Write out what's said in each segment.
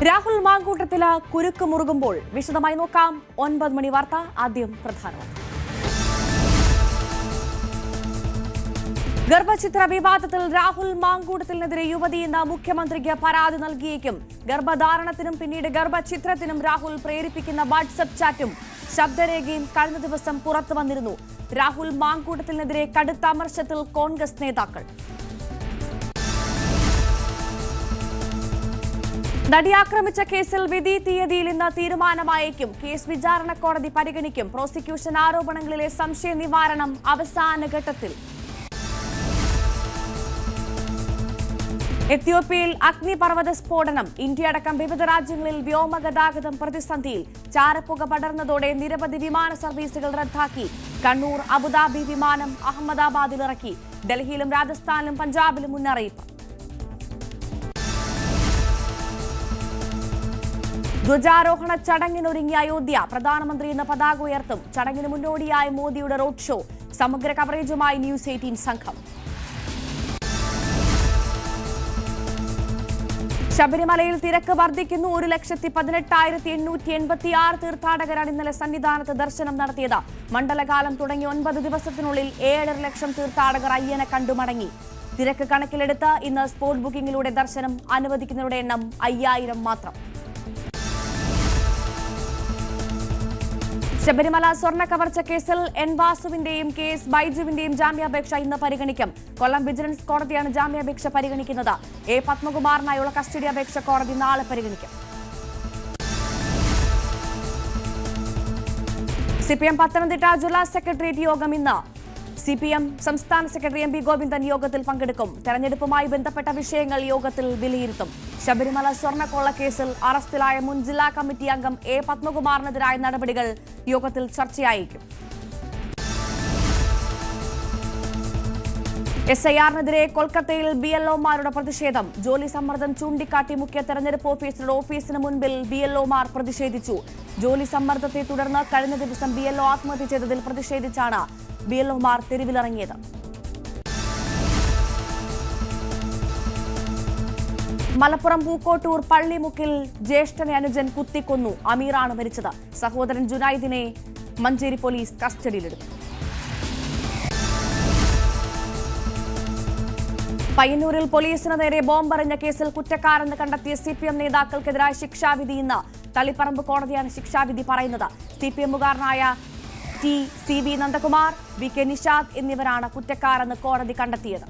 രാഹുൽ മാങ്കൂട്ടത്തില കുരുക്ക് മുറുകുമ്പോൾ വിശദമായി നോക്കാം 9 മണി വാർത്ത. ആദ്യം പ്രധാന ഗർഭചിത്ര വിവാദത്തിൽ രാഹുൽ മാങ്കൂട്ടത്തിനെതിരെ യുവതി എന്ന മുഖ്യമന്ത്രിക്ക് പരാതി നൽകിയേക്കും. ഗർഭധാരണത്തിനും പിന്നീട് ഗർഭചിത്രത്തിനും രാഹുൽ പ്രേരിപ്പിക്കുന്ന വാട്സ്ആപ്പ് ചാറ്റും ശബ്ദരേഖയും കഴിഞ്ഞ ദിവസം പുറത്തു വന്നിരുന്നു. രാഹുൽ മാങ്കൂട്ടത്തിനെതിരെ കടുത്ത അമർഷത്തിൽ കോൺഗ്രസ് നേതാക്കൾ. നടിയാക്രമിച്ച കേസിൽ വിധി തീയതിയിൽ ഇന്ന് തീരുമാനമായേക്കും. കേസ് വിചാരണ കോടതി പരിഗണിക്കും. പ്രോസിക്യൂഷൻ ആരോപണങ്ങളിലെ സംശയ നിവാരണം അവസാന ഘട്ടത്തിൽ. എത്യോപ്യയിൽ അഗ്നിപർവ്വത സ്ഫോടനം. ഇന്ത്യയടക്കം വിവിധ രാജ്യങ്ങളിൽ വ്യോമഗതാഗതം പ്രതിസന്ധിയിൽ. ചാരപ്പുക പടർന്നതോടെ നിരവധി വിമാന സർവീസുകൾ റദ്ദാക്കി. കണ്ണൂർ അബുദാബി വിമാനം അഹമ്മദാബാദിൽ ഇറക്കി. ഡൽഹിയിലും രാജസ്ഥാനിലും പഞ്ചാബിലും മുന്നറിയിപ്പ്. ധ്വജാരോഹണ ചടങ്ങിനൊരുങ്ങിയ അയോധ്യ. പ്രധാനമന്ത്രി ഇന്ന് പതാക ഉയർത്തും. ചടങ്ങിന് മുന്നോടിയായ മോദിയുടെ റോഡ് ഷോ. സമഗ്ര കവറേജുമായി ന്യൂസ് 18 സംഘം. ശബരിമലയിൽ തിരക്ക് വർദ്ധിക്കുന്നു. 1,18,886 തീർത്ഥാടകരാണ് ഇന്നലെ സന്നിധാനത്ത് ദർശനം നടത്തിയത്. മണ്ഡലകാലം തുടങ്ങി 9 ദിവസത്തിനുള്ളിൽ 7.5 ലക്ഷം തീർത്ഥാടകർ അയ്യനെ കണ്ടു മടങ്ങി. തിരക്ക് കണക്കിലെടുത്ത് ഇന്ന് സ്പോട്ട് ബുക്കിംഗിലൂടെ ദർശനം അനുവദിക്കുന്നവരുടെ എണ്ണം 5000 മാത്രം. ശബരിമല സ്വർണ്ണ കവർച്ച കേസിൽ എൻ വാസുവിന്റെയും കെ എസ് ബൈജുവിന്റെയും ജാമ്യാപേക്ഷ ഇന്ന് പരിഗണിക്കും. കൊല്ലം വിജിലൻസ് കോടതിയാണ് ജാമ്യാപേക്ഷ പരിഗണിക്കുന്നത്. എ പത്മകുമാറിനായുള്ള കസ്റ്റഡി അപേക്ഷ കോടതി നാളെ പരിഗണിക്കും. സിപിഎം പത്തനംതിട്ട ജില്ലാ സെക്രട്ടേറിയറ്റ് യോഗം ഇന്ന്. സിപിഎം സംസ്ഥാന സെക്രട്ടറി എം പി ഗോവിന്ദൻ യോഗത്തിൽ പങ്കെടുക്കും. തെരഞ്ഞെടുപ്പുമായി ബന്ധപ്പെട്ട വിഷയങ്ങൾ യോഗത്തിൽ വിലയിരുത്തും. ശബരിമല സ്വർണ്ണക്കൊള്ള കേസിൽ അറസ്റ്റിലായ മുൻ ജില്ലാ കമ്മിറ്റി അംഗം എ പത്മകുമാറിനെതിരായ നടപടികൾ യോഗത്തിൽ ചർച്ചയായേക്കും. SIR-നെതിരെ കൊൽക്കത്തയിൽ BLO-മാരുടെ പ്രതിഷേധം. ജോലി സമ്മർദ്ദം ചൂണ്ടിക്കാട്ടി മുഖ്യ തെരഞ്ഞെടുപ്പ് ഓഫീസറുടെ ഓഫീസിന് മുൻപിൽ BLO-മാർ പ്രതിഷേധിച്ചു. ജോലി സമ്മർദ്ദത്തെ തുടർന്ന് കഴിഞ്ഞ ദിവസം BLO ആത്മഹത്യ ചെയ്തതിൽ പ്രതിഷേധിച്ചാണ് BLO-മാർ തെരുവിലിറങ്ങിയത്. മലപ്പുറം പൂക്കോട്ടൂർ പള്ളിമുക്കിൽ ജ്യേഷ്ഠനെ അനുജൻ കുത്തിക്കൊന്നു. അമീറാണ് മരിച്ചത്. സഹോദരൻ ജുനൈദിനെ മഞ്ചേരി പോലീസ് കസ്റ്റഡിയിലെടുത്തു. പയ്യന്നൂരിൽ പോലീസിന് നേരെ ബോംബെറിഞ്ഞ കേസിൽ കുറ്റക്കാരെന്ന് കണ്ടെത്തിയ CPM നേതാക്കൾക്കെതിരായ ശിക്ഷാവിധി ഇന്ന്. തളിപ്പറമ്പ് കോടതിയാണ് ശിക്ഷാവിധി പറയുന്നത്. CPM-കാരനായ TCV നന്ദകുമാർ, VK നിഷാദ് എന്നിവരാണ് കുറ്റക്കാരെന്ന് കോടതി കണ്ടെത്തിയത്.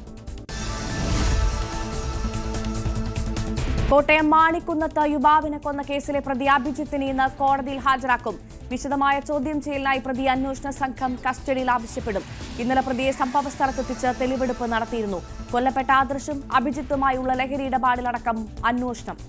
കോട്ടയം മാണിക്കുന്നത്ത് യുവാവിനെ കൊന്ന കേസിലെ പ്രതി അഭിജിത്തിനെ ഇന്ന് കോടതിയിൽ ഹാജരാക്കും. വിശദമായ ചോദ്യം ചെയ്യലിനായി പ്രതി അന്വേഷണ സംഘം കസ്റ്റഡിയിൽ ആവശ്യപ്പെടും. ഇന്നലെ പ്രതിയെ സംഭവ സ്ഥലത്തെത്തിച്ച് തെളിവെടുപ്പ് നടത്തിയിരുന്നു. കൊല്ലപ്പെട്ട ആദർശും അഭിജിത്തുമായുള്ള ലഹരി ഇടപാടിലടക്കം അന്വേഷണം.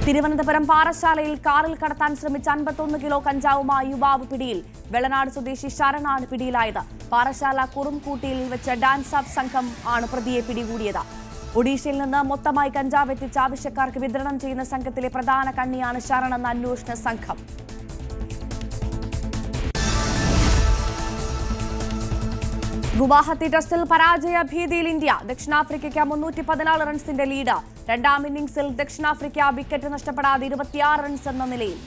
തിരുവനന്തപുരം പാറശാലയിൽ കാറിൽ കടത്താൻ ശ്രമിച്ച 51 കിലോ കഞ്ചാവുമായി യുവാവ് പിടിയിൽ. വെള്ളനാട് സ്വദേശി ശരണാണ് പിടിയിലായത്. പാറശാല കുറുംകൂട്ടിയിൽ വെച്ച് ഡാൻസ് ഓഫ് സംഘം ആണ് പ്രതിയെ പിടികൂടിയത്. ഒഡീഷയിൽ നിന്ന് മൊത്തമായി കഞ്ചാവ് എത്തിച്ച് ആവശ്യക്കാർക്ക് വിതരണം ചെയ്യുന്ന സംഘത്തിലെ പ്രധാന കണ്ണിയാണ് ശരണെന്ന അന്വേഷണ സംഘം. ഗുവാഹത്തി ടെസ്റ്റിൽ പരാജയ ഭീതിയിൽ ഇന്ത്യ. ദക്ഷിണാഫ്രിക്കയ്ക്ക് 314 റൺസിന്റെ ലീഡ്. രണ്ടാം ഇന്നിംഗ്സിൽ ദക്ഷിണാഫ്രിക്ക വിക്കറ്റ് നഷ്ടപ്പെടാതെ 26 റൺസ് എന്ന നിലയിൽ.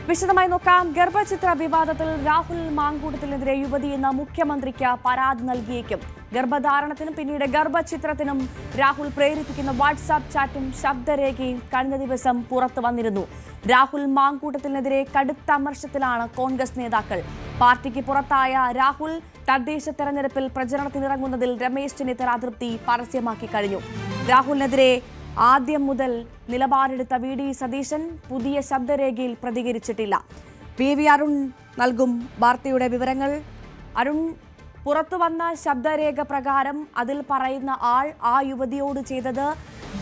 വിശദമായി നോക്കാം. ഗർഭചിത്ര വിവാദത്തിൽ രാഹുൽ മാങ്കൂട്ടത്തിനെതിരെ യുവതി എന്ന മുഖ്യമന്ത്രിക്ക് പരാതി നൽകിയേക്കും. ഗർഭധാരണത്തിനും പിന്നീട് ഗർഭചിത്രത്തിനും രാഹുൽ പ്രേരിപ്പിക്കുന്ന വാട്സ്ആപ്പ് ചാറ്റും ശബ്ദരേഖയും കഴിഞ്ഞ ദിവസം പുറത്തു വന്നിരുന്നു. രാഹുൽ മാങ്കൂട്ടത്തിനെതിരെ കടുത്ത അമർഷത്തിലാണ് കോൺഗ്രസ് നേതാക്കൾ. പാർട്ടിക്ക് പുറത്തായ രാഹുൽ തദ്ദേശ തെരഞ്ഞെടുപ്പിൽ പ്രചരണത്തിനിറങ്ങുന്നതിൽ രമേശ് ചെന്നിത്തല അതൃപ്തി പരസ്യമാക്കി കഴിഞ്ഞു. രാഹുലിനെതിരെ ആദ്യം മുതൽ നിലപാടെടുത്ത VD സതീശൻ പുതിയ ശബ്ദരേഖയിൽ പ്രതികരിച്ചിട്ടില്ല. PV അരുൺ നൽകും വാർത്തയുടെ വിവരങ്ങൾ. അരുൺ, പുറത്തുവന്ന ശബ്ദരേഖ പ്രകാരം അതിൽ പറയുന്ന ആൾ ആ യുവതിയോട് ചെയ്തത്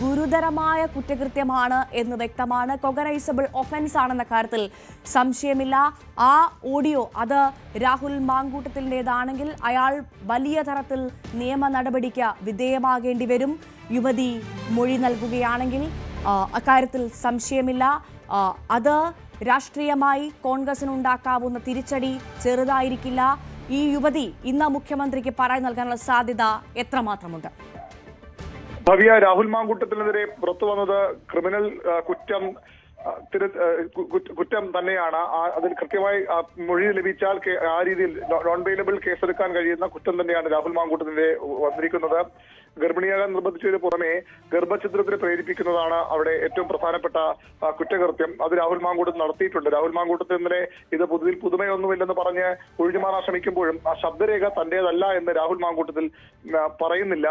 ഗുരുതരമായ കുറ്റകൃത്യമാണ് എന്ന് വ്യക്തമാണ്. കൊഗനൈസബിൾ ഒഫൻസ് ആണെന്ന കാര്യത്തിൽ സംശയമില്ല. ആ ഓഡിയോ അത് രാഹുൽ മാങ്കൂട്ടത്തിൻ്റെതാണെങ്കിൽ അയാൾ വലിയ തരത്തിൽ നിയമ നടപടിക്ക് വിധേയമാകേണ്ടി വരും. യുവതി മൊഴി നൽകുകയാണെങ്കിൽ അക്കാര്യത്തിൽ സംശയമില്ല. അത് രാഷ്ട്രീയമായി കോൺഗ്രസിനുണ്ടാക്കാവുന്ന തിരിച്ചടി ചെറുതായിരിക്കില്ല. ഈ യുവതി ഇന്ന് മുഖ്യമന്ത്രിക്ക് പരാതി നൽകാനുള്ള സാധ്യത എത്രമാത്രമുണ്ട്? ഭവ്യ, രാഹുൽ മാങ്കൂട്ടത്തിനെതിരെ പുറത്തു വന്നത് ക്രിമിനൽ കുറ്റം തന്നെയാണ്. അതിൽ കൃത്യമായി മൊഴി ലഭിച്ചാൽ ആ രീതിയിൽ നോൺ ബെയിലബിൾ കേസെടുക്കാൻ കഴിയുന്ന കുറ്റം തന്നെയാണ് രാഹുൽ മാങ്കൂട്ടത്തിനെതിരെ വന്നിരിക്കുന്നത്. ഗർഭിണിയാകാൻ നിർബന്ധിച്ചതിന് പുറമെ ഗർഭഛിദ്രത്തിന് പ്രേരിപ്പിക്കുന്നതാണ് അവിടെ ഏറ്റവും പ്രധാനപ്പെട്ട കുറ്റകൃത്യം. അത് രാഹുൽ മാങ്കൂട്ടത്തിൽ നടത്തിയിട്ടുണ്ട്. രാഹുൽ മാങ്കൂട്ടത്തിൽ ഇന്നലെ ഇത് പുതുമയൊന്നുമില്ലെന്ന് പറഞ്ഞ് ഒഴിഞ്ഞുമാറാൻ ശ്രമിക്കുമ്പോഴും ആ ശബ്ദരേഖ തന്റേതല്ല എന്ന് രാഹുൽ മാങ്കൂട്ടത്തിൽ പറയുന്നില്ല.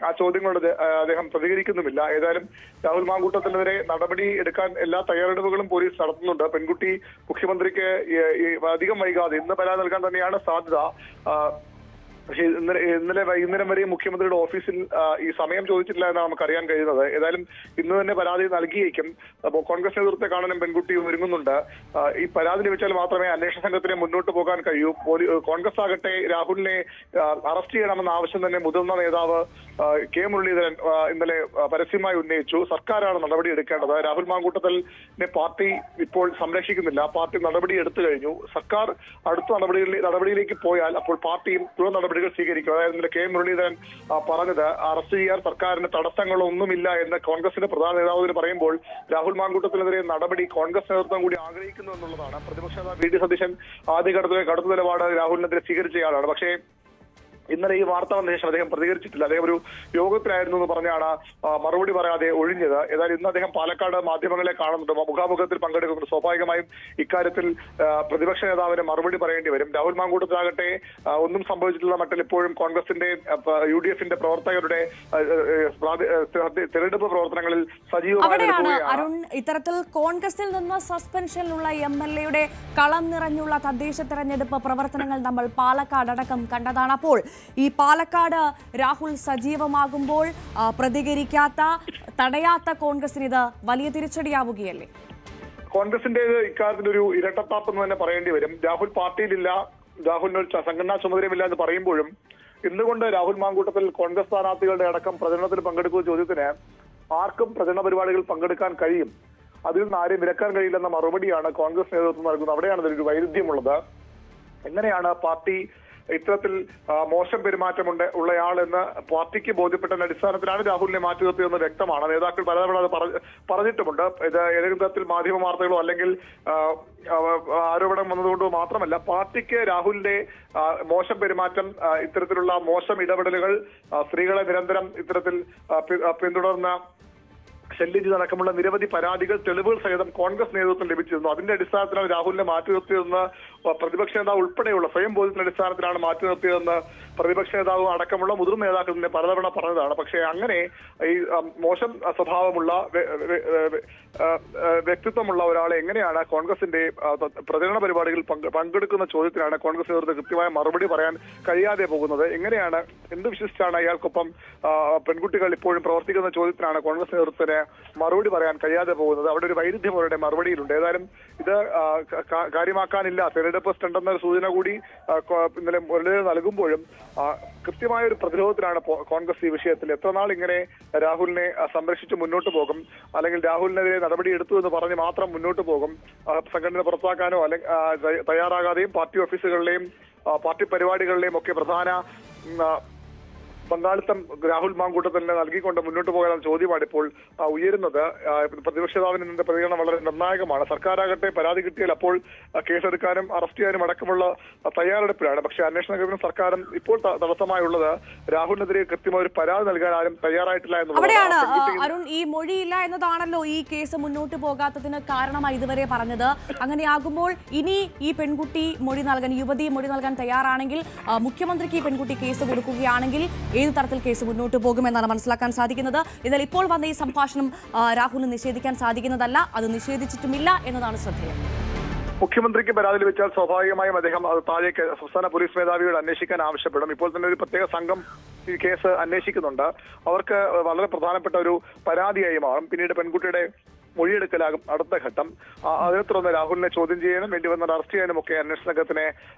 ആ ചോദ്യങ്ങളോട് അദ്ദേഹം പ്രതികരിക്കുന്നുമില്ല. ഏതായാലും രാഹുൽ മാങ്കൂട്ടത്തിനെതിരെ നടപടി എടുക്കാൻ എല്ലാ തയ്യാറെടുപ്പുകളും പോലീസ് നടത്തുന്നുണ്ട്. പെൺകുട്ടി മുഖ്യമന്ത്രിക്ക് അധികം വൈകാതെ ഇന്ന് പരാതി നൽകാൻ തന്നെയാണ് സാധ്യത. പക്ഷേ ഇന്നലെ വൈകുന്നേരം വരെ മുഖ്യമന്ത്രിയുടെ ഓഫീസിൽ ഈ സമയം ചോദിച്ചിട്ടില്ല എന്നാണ് നമുക്ക് അറിയാൻ കഴിയുന്നത്. ഏതായാലും ഇന്ന് തന്നെ പരാതി നൽകിയേക്കും. കോൺഗ്രസ് നേതൃത്വത്തെ കാണാനും പെൺകുട്ടി ഒരുങ്ങുന്നുണ്ട്. ഈ പരാതി ലഭിച്ചാൽ മാത്രമേ അന്വേഷണ സംഘത്തിന് മുന്നോട്ട് പോകാൻ കഴിയൂ. കോൺഗ്രസ് ആകട്ടെ രാഹുലിനെ അറസ്റ്റ് ചെയ്യണമെന്ന ആവശ്യം തന്നെ മുതിർന്ന നേതാവ് കെ മുരളീധരൻ ഇന്നലെ പരസ്യമായി ഉന്നയിച്ചു. സർക്കാരാണ് നടപടി എടുക്കേണ്ടത്. രാഹുൽ മാങ്കൂട്ടത്തിനെ പാർട്ടി ഇപ്പോൾ സംരക്ഷിക്കുന്നില്ല. പാർട്ടി നടപടി എടുത്തു കഴിഞ്ഞു. സർക്കാർ അടുത്ത നടപടിയിലേക്ക് പോയാൽ അപ്പോൾ പാർട്ടിയും തുടർ നടപടികൾ സ്വീകരിക്കും. അതായത് ഇന്നലെ കെ മുരളീധരൻ പറഞ്ഞത് അറസ്റ്റ് ചെയ്യാൻ സർക്കാരിന് തടസ്സങ്ങളൊന്നുമില്ല എന്ന് കോൺഗ്രസിന്റെ പ്രധാന നേതാവിന് പറയുമ്പോൾ രാഹുൽ മാങ്കൂട്ടത്തിനെതിരെ നടപടി കോൺഗ്രസ് നേതൃത്വം കൂടി ആഗ്രഹിക്കുന്നു എന്നുള്ളതാണ്. പ്രതിപക്ഷ നേതാവ് വി ഡി സതീശൻ ആദ്യഘട്ടത്തിലെ കടുത്ത നിലപാട് രാഹുലിനെതിരെ സ്വീകരിച്ചയാളാണ്. പക്ഷേ ഇന്നലെ ഈ വാർത്ത വന്ന ശേഷം അദ്ദേഹം പ്രതികരിച്ചിട്ടില്ല. അദ്ദേഹം ഒരു യോഗത്തിലായിരുന്നു എന്ന് പറഞ്ഞാണ് മറുപടി പറയാതെ ഒഴിഞ്ഞത്. ഏതായാലും ഇന്ന് അദ്ദേഹം പാലക്കാട് മാധ്യമങ്ങളെ കാണുന്നുണ്ട്, മുഖാമുഖത്തിൽ പങ്കെടുക്കുന്നുണ്ട്. സ്വാഭാവികമായും ഇക്കാര്യത്തിൽ പ്രതിപക്ഷ നേതാവിന് മറുപടി പറയേണ്ടി വരും. രാഹുൽ മാങ്കൂട്ടത്തിലാകട്ടെ ഒന്നും സംഭവിച്ചിട്ടുള്ള മട്ടിൽ ഇപ്പോഴും കോൺഗ്രസിന്റെ UDF പ്രവർത്തകരുടെ തെരഞ്ഞെടുപ്പ് പ്രവർത്തനങ്ങളിൽ സജീവമായി. അരുൺ, ഇത്തരത്തിൽ കോൺഗ്രസിൽ നിന്ന് സസ്പെൻഷനിലുള്ള MLA കളം നിറഞ്ഞുള്ള തദ്ദേശ തെരഞ്ഞെടുപ്പ് പ്രവർത്തനങ്ങൾ നമ്മൾ പാലക്കാട് അടക്കം കണ്ടതാണ്. അപ്പോൾ ഈ പാലക്കാട് രാഹുൽ സജീവമാകുമ്പോൾ പ്രതികരിക്കാത്ത, തടയാത്ത കോൺഗ്രസിന് ഇത് വലിയ തിരിച്ചടിയാവുകയല്ലേ? കോൺഗ്രസിന്റെ ഇക്കാര്യത്തിൽ ഒരു ഇരട്ടത്താപ്പ് എന്ന് തന്നെ പറയേണ്ടി വരും. രാഹുൽ പാർട്ടിയിലില്ല, രാഹുലിന് ഒരു സംഘടനാ ചുമതലയുമില്ല എന്ന് പറയുമ്പോഴും എന്തുകൊണ്ട് രാഹുൽ മാങ്കൂട്ടത്തിൽ കോൺഗ്രസ് സ്ഥാനാർത്ഥികളുടെ അടക്കം പ്രചരണത്തിൽ പങ്കെടുക്കുന്ന ചോദ്യത്തിന് ആർക്കും പ്രചരണ പരിപാടികളിൽ പങ്കെടുക്കാൻ കഴിയും, അതിൽ നിന്ന് ആരെയും വിലക്കാൻ കഴിയില്ലെന്ന മറുപടിയാണ് കോൺഗ്രസ് നേതൃത്വം നൽകുന്നത്. അവിടെയാണ് ഇതിലൊരു വൈരുദ്ധ്യമുള്ളത്. എങ്ങനെയാണ് പാർട്ടി ഇത്തരത്തിൽ മോശം പെരുമാറ്റമുണ്ട് ഉള്ളയാളെന്ന് പാർട്ടിക്ക് ബോധ്യപ്പെട്ട അടിസ്ഥാനത്തിലാണ് രാഹുലിനെ മാറ്റി നിർത്തിയതെന്ന് വ്യക്തമാണ്. നേതാക്കൾ പലതവണ അത് പറഞ്ഞിട്ടുമുണ്ട്. ഇത് ഏതെങ്കിലും തരത്തിൽ മാധ്യമ വാർത്തകളോ അല്ലെങ്കിൽ ആരോപണം വന്നതുകൊണ്ടോ മാത്രമല്ല, പാർട്ടിക്ക് രാഹുലിന്റെ മോശം പെരുമാറ്റം, ഇത്തരത്തിലുള്ള മോശം ഇടപെടലുകൾ, സ്ത്രീകളെ നിരന്തരം ഇത്തരത്തിൽ പിന്തുടർന്ന ശല്യം ചെയ്തടക്കമുള്ള നിരവധി പരാതികൾ, തെളിവുകൾ സഹിതം കോൺഗ്രസ് നേതൃത്വം ലഭിച്ചിരുന്നു. അതിന്റെ അടിസ്ഥാനത്തിലാണ് രാഹുലിനെ മാറ്റി നിർത്തിയതെന്ന് പ്രതിപക്ഷ നേതാവ് ഉൾപ്പെടെയുള്ള സ്വയം ബോധ്യത്തിന്റെ അടിസ്ഥാനത്തിലാണ് മാറ്റി നിർത്തിയതെന്ന് പ്രതിപക്ഷ നേതാവ് അടക്കമുള്ള മുതിർന്ന നേതാക്കൾ തന്നെ പലതവണ പറഞ്ഞതാണ്. പക്ഷേ അങ്ങനെ ഈ മോശം സ്വഭാവമുള്ള വ്യക്തിത്വമുള്ള ഒരാളെ എങ്ങനെയാണ് കോൺഗ്രസിന്റെ പ്രചരണ പരിപാടികളിൽ പങ്കെടുക്കുന്ന ചോദ്യത്തിനാണ് കോൺഗ്രസ് നേതൃത്വം കൃത്യമായ മറുപടി പറയാൻ കഴിയാതെ പോകുന്നത്. എങ്ങനെയാണ്, എന്ത് വിശ്വസിച്ചാണ് അയാൾക്കൊപ്പം പെൺകുട്ടികൾ ഇപ്പോഴും പ്രവർത്തിക്കുന്ന ചോദ്യത്തിനാണ് കോൺഗ്രസ് നേതൃത്വത്തിന് മറുപടി പറയാൻ കഴിയാതെ പോകുന്നത്. അവിടെ ഒരു വൈരുദ്ധ്യം അവരുടെ മറുപടിയിലുണ്ട്. ഏതായാലും ഇത് കാര്യമാക്കാനില്ല, തെരഞ്ഞെടുപ്പ് സ്റ്റണ്ട് എന്നൊരു സൂചന കൂടി ഇന്നലെ മുരളീധരൻ നൽകുമ്പോഴും കൃത്യമായ ഒരു പ്രതിരോധത്തിലാണ് കോൺഗ്രസ് ഈ വിഷയത്തിൽ. എത്രനാൾ ഇങ്ങനെ രാഹുലിനെ സംരക്ഷിച്ച് മുന്നോട്ട് പോകും, അല്ലെങ്കിൽ രാഹുലിനെതിരെ നടപടി എടുത്തു എന്ന് പറഞ്ഞ് മാത്രം മുന്നോട്ട് പോകും? സംഘടന പുറത്താക്കാനോ അല്ലെങ്കിൽ തയ്യാറാകാതെയും പാർട്ടി ഓഫീസുകളിലെയും പാർട്ടി പരിപാടികളിലെയും ഒക്കെ പ്രധാന പങ്കാളിത്തം രാഹുൽ മാങ്കൂട്ടത്തിന് നൽകിക്കൊണ്ട് മുന്നോട്ട് പോകാനുള്ള ചോദ്യമാണ് ഇപ്പോൾ ഉയരുന്നത്. പ്രതിപക്ഷ നേതാവിന്റെ പ്രതികരണം വളരെ നിർണായകമാണ്. സർക്കാരാകട്ടെ പരാതി കിട്ടിയാൽ അപ്പോൾ കേസെടുക്കാനും അറസ്റ്റ് ചെയ്യാനും അടക്കമുള്ള തയ്യാറെടുപ്പിലാണ്. പക്ഷേ അന്വേഷണ സംഘവും സർക്കാരും ഇപ്പോൾ തടസ്സമായുള്ളത് രാഹുലിനെതിരെ കൃത്യമായ ഒരു പരാതി നൽകാൻ ആരും തയ്യാറായിട്ടില്ല എന്നുള്ളതാണ്. അരുൺ, ഈ മൊഴിയില്ല എന്നതാണല്ലോ ഈ കേസ് മുന്നോട്ട് പോകാത്തതിന് കാരണമായി ഇതുവരെ പറഞ്ഞത്. അങ്ങനെയാകുമ്പോൾ ഇനി ഈ പെൺകുട്ടി മൊഴി നൽകാൻ, യുവതി മൊഴി നൽകാൻ തയ്യാറാണെങ്കിൽ, മുഖ്യമന്ത്രിക്ക് ഈ പെൺകുട്ടി കേസ് കൊടുക്കുകയാണെങ്കിൽ ഏത് തരത്തിൽ കേസ് മുന്നോട്ട് പോകുമെന്നാണ് മനസ്സിലാക്കാൻ സാധിക്കുന്നത്. എന്നാൽ ഇപ്പോൾ വന്ന ഈ സംഭാഷണം രാഹുലിന് നിഷേധിക്കാൻ സാധിക്കുന്നതല്ല, അത് നിഷേധിച്ചിട്ടുമില്ല എന്നതാണ് ശ്രദ്ധേയം. മുഖ്യമന്ത്രിക്ക് പരാതി ലഭിച്ചാൽ സ്വാഭാവികമായും അദ്ദേഹം അത് താഴേക്ക് സംസ്ഥാന പോലീസ് മേധാവിയോട് അന്വേഷിക്കാൻ ആവശ്യപ്പെടും. ഇപ്പോൾ തന്നെ ഒരു പ്രത്യേക സംഘം ഈ കേസ് അന്വേഷിക്കുന്നുണ്ട്. അവർക്ക് വളരെ പ്രധാനപ്പെട്ട ഒരു പരാതിയായി മാറും. പിന്നീട് പെൺകുട്ടിയുടെ മൊഴിയെടുക്കലാകും അടുത്ത ഘട്ടം. അതിനെ തുടർന്ന് രാഹുലിനെ ചോദ്യം ചെയ്യാനും വേണ്ടി വന്നാൽ അറസ്റ്റ് ചെയ്യാനും ഒക്കെ അന്വേഷണ സംഘത്തിന്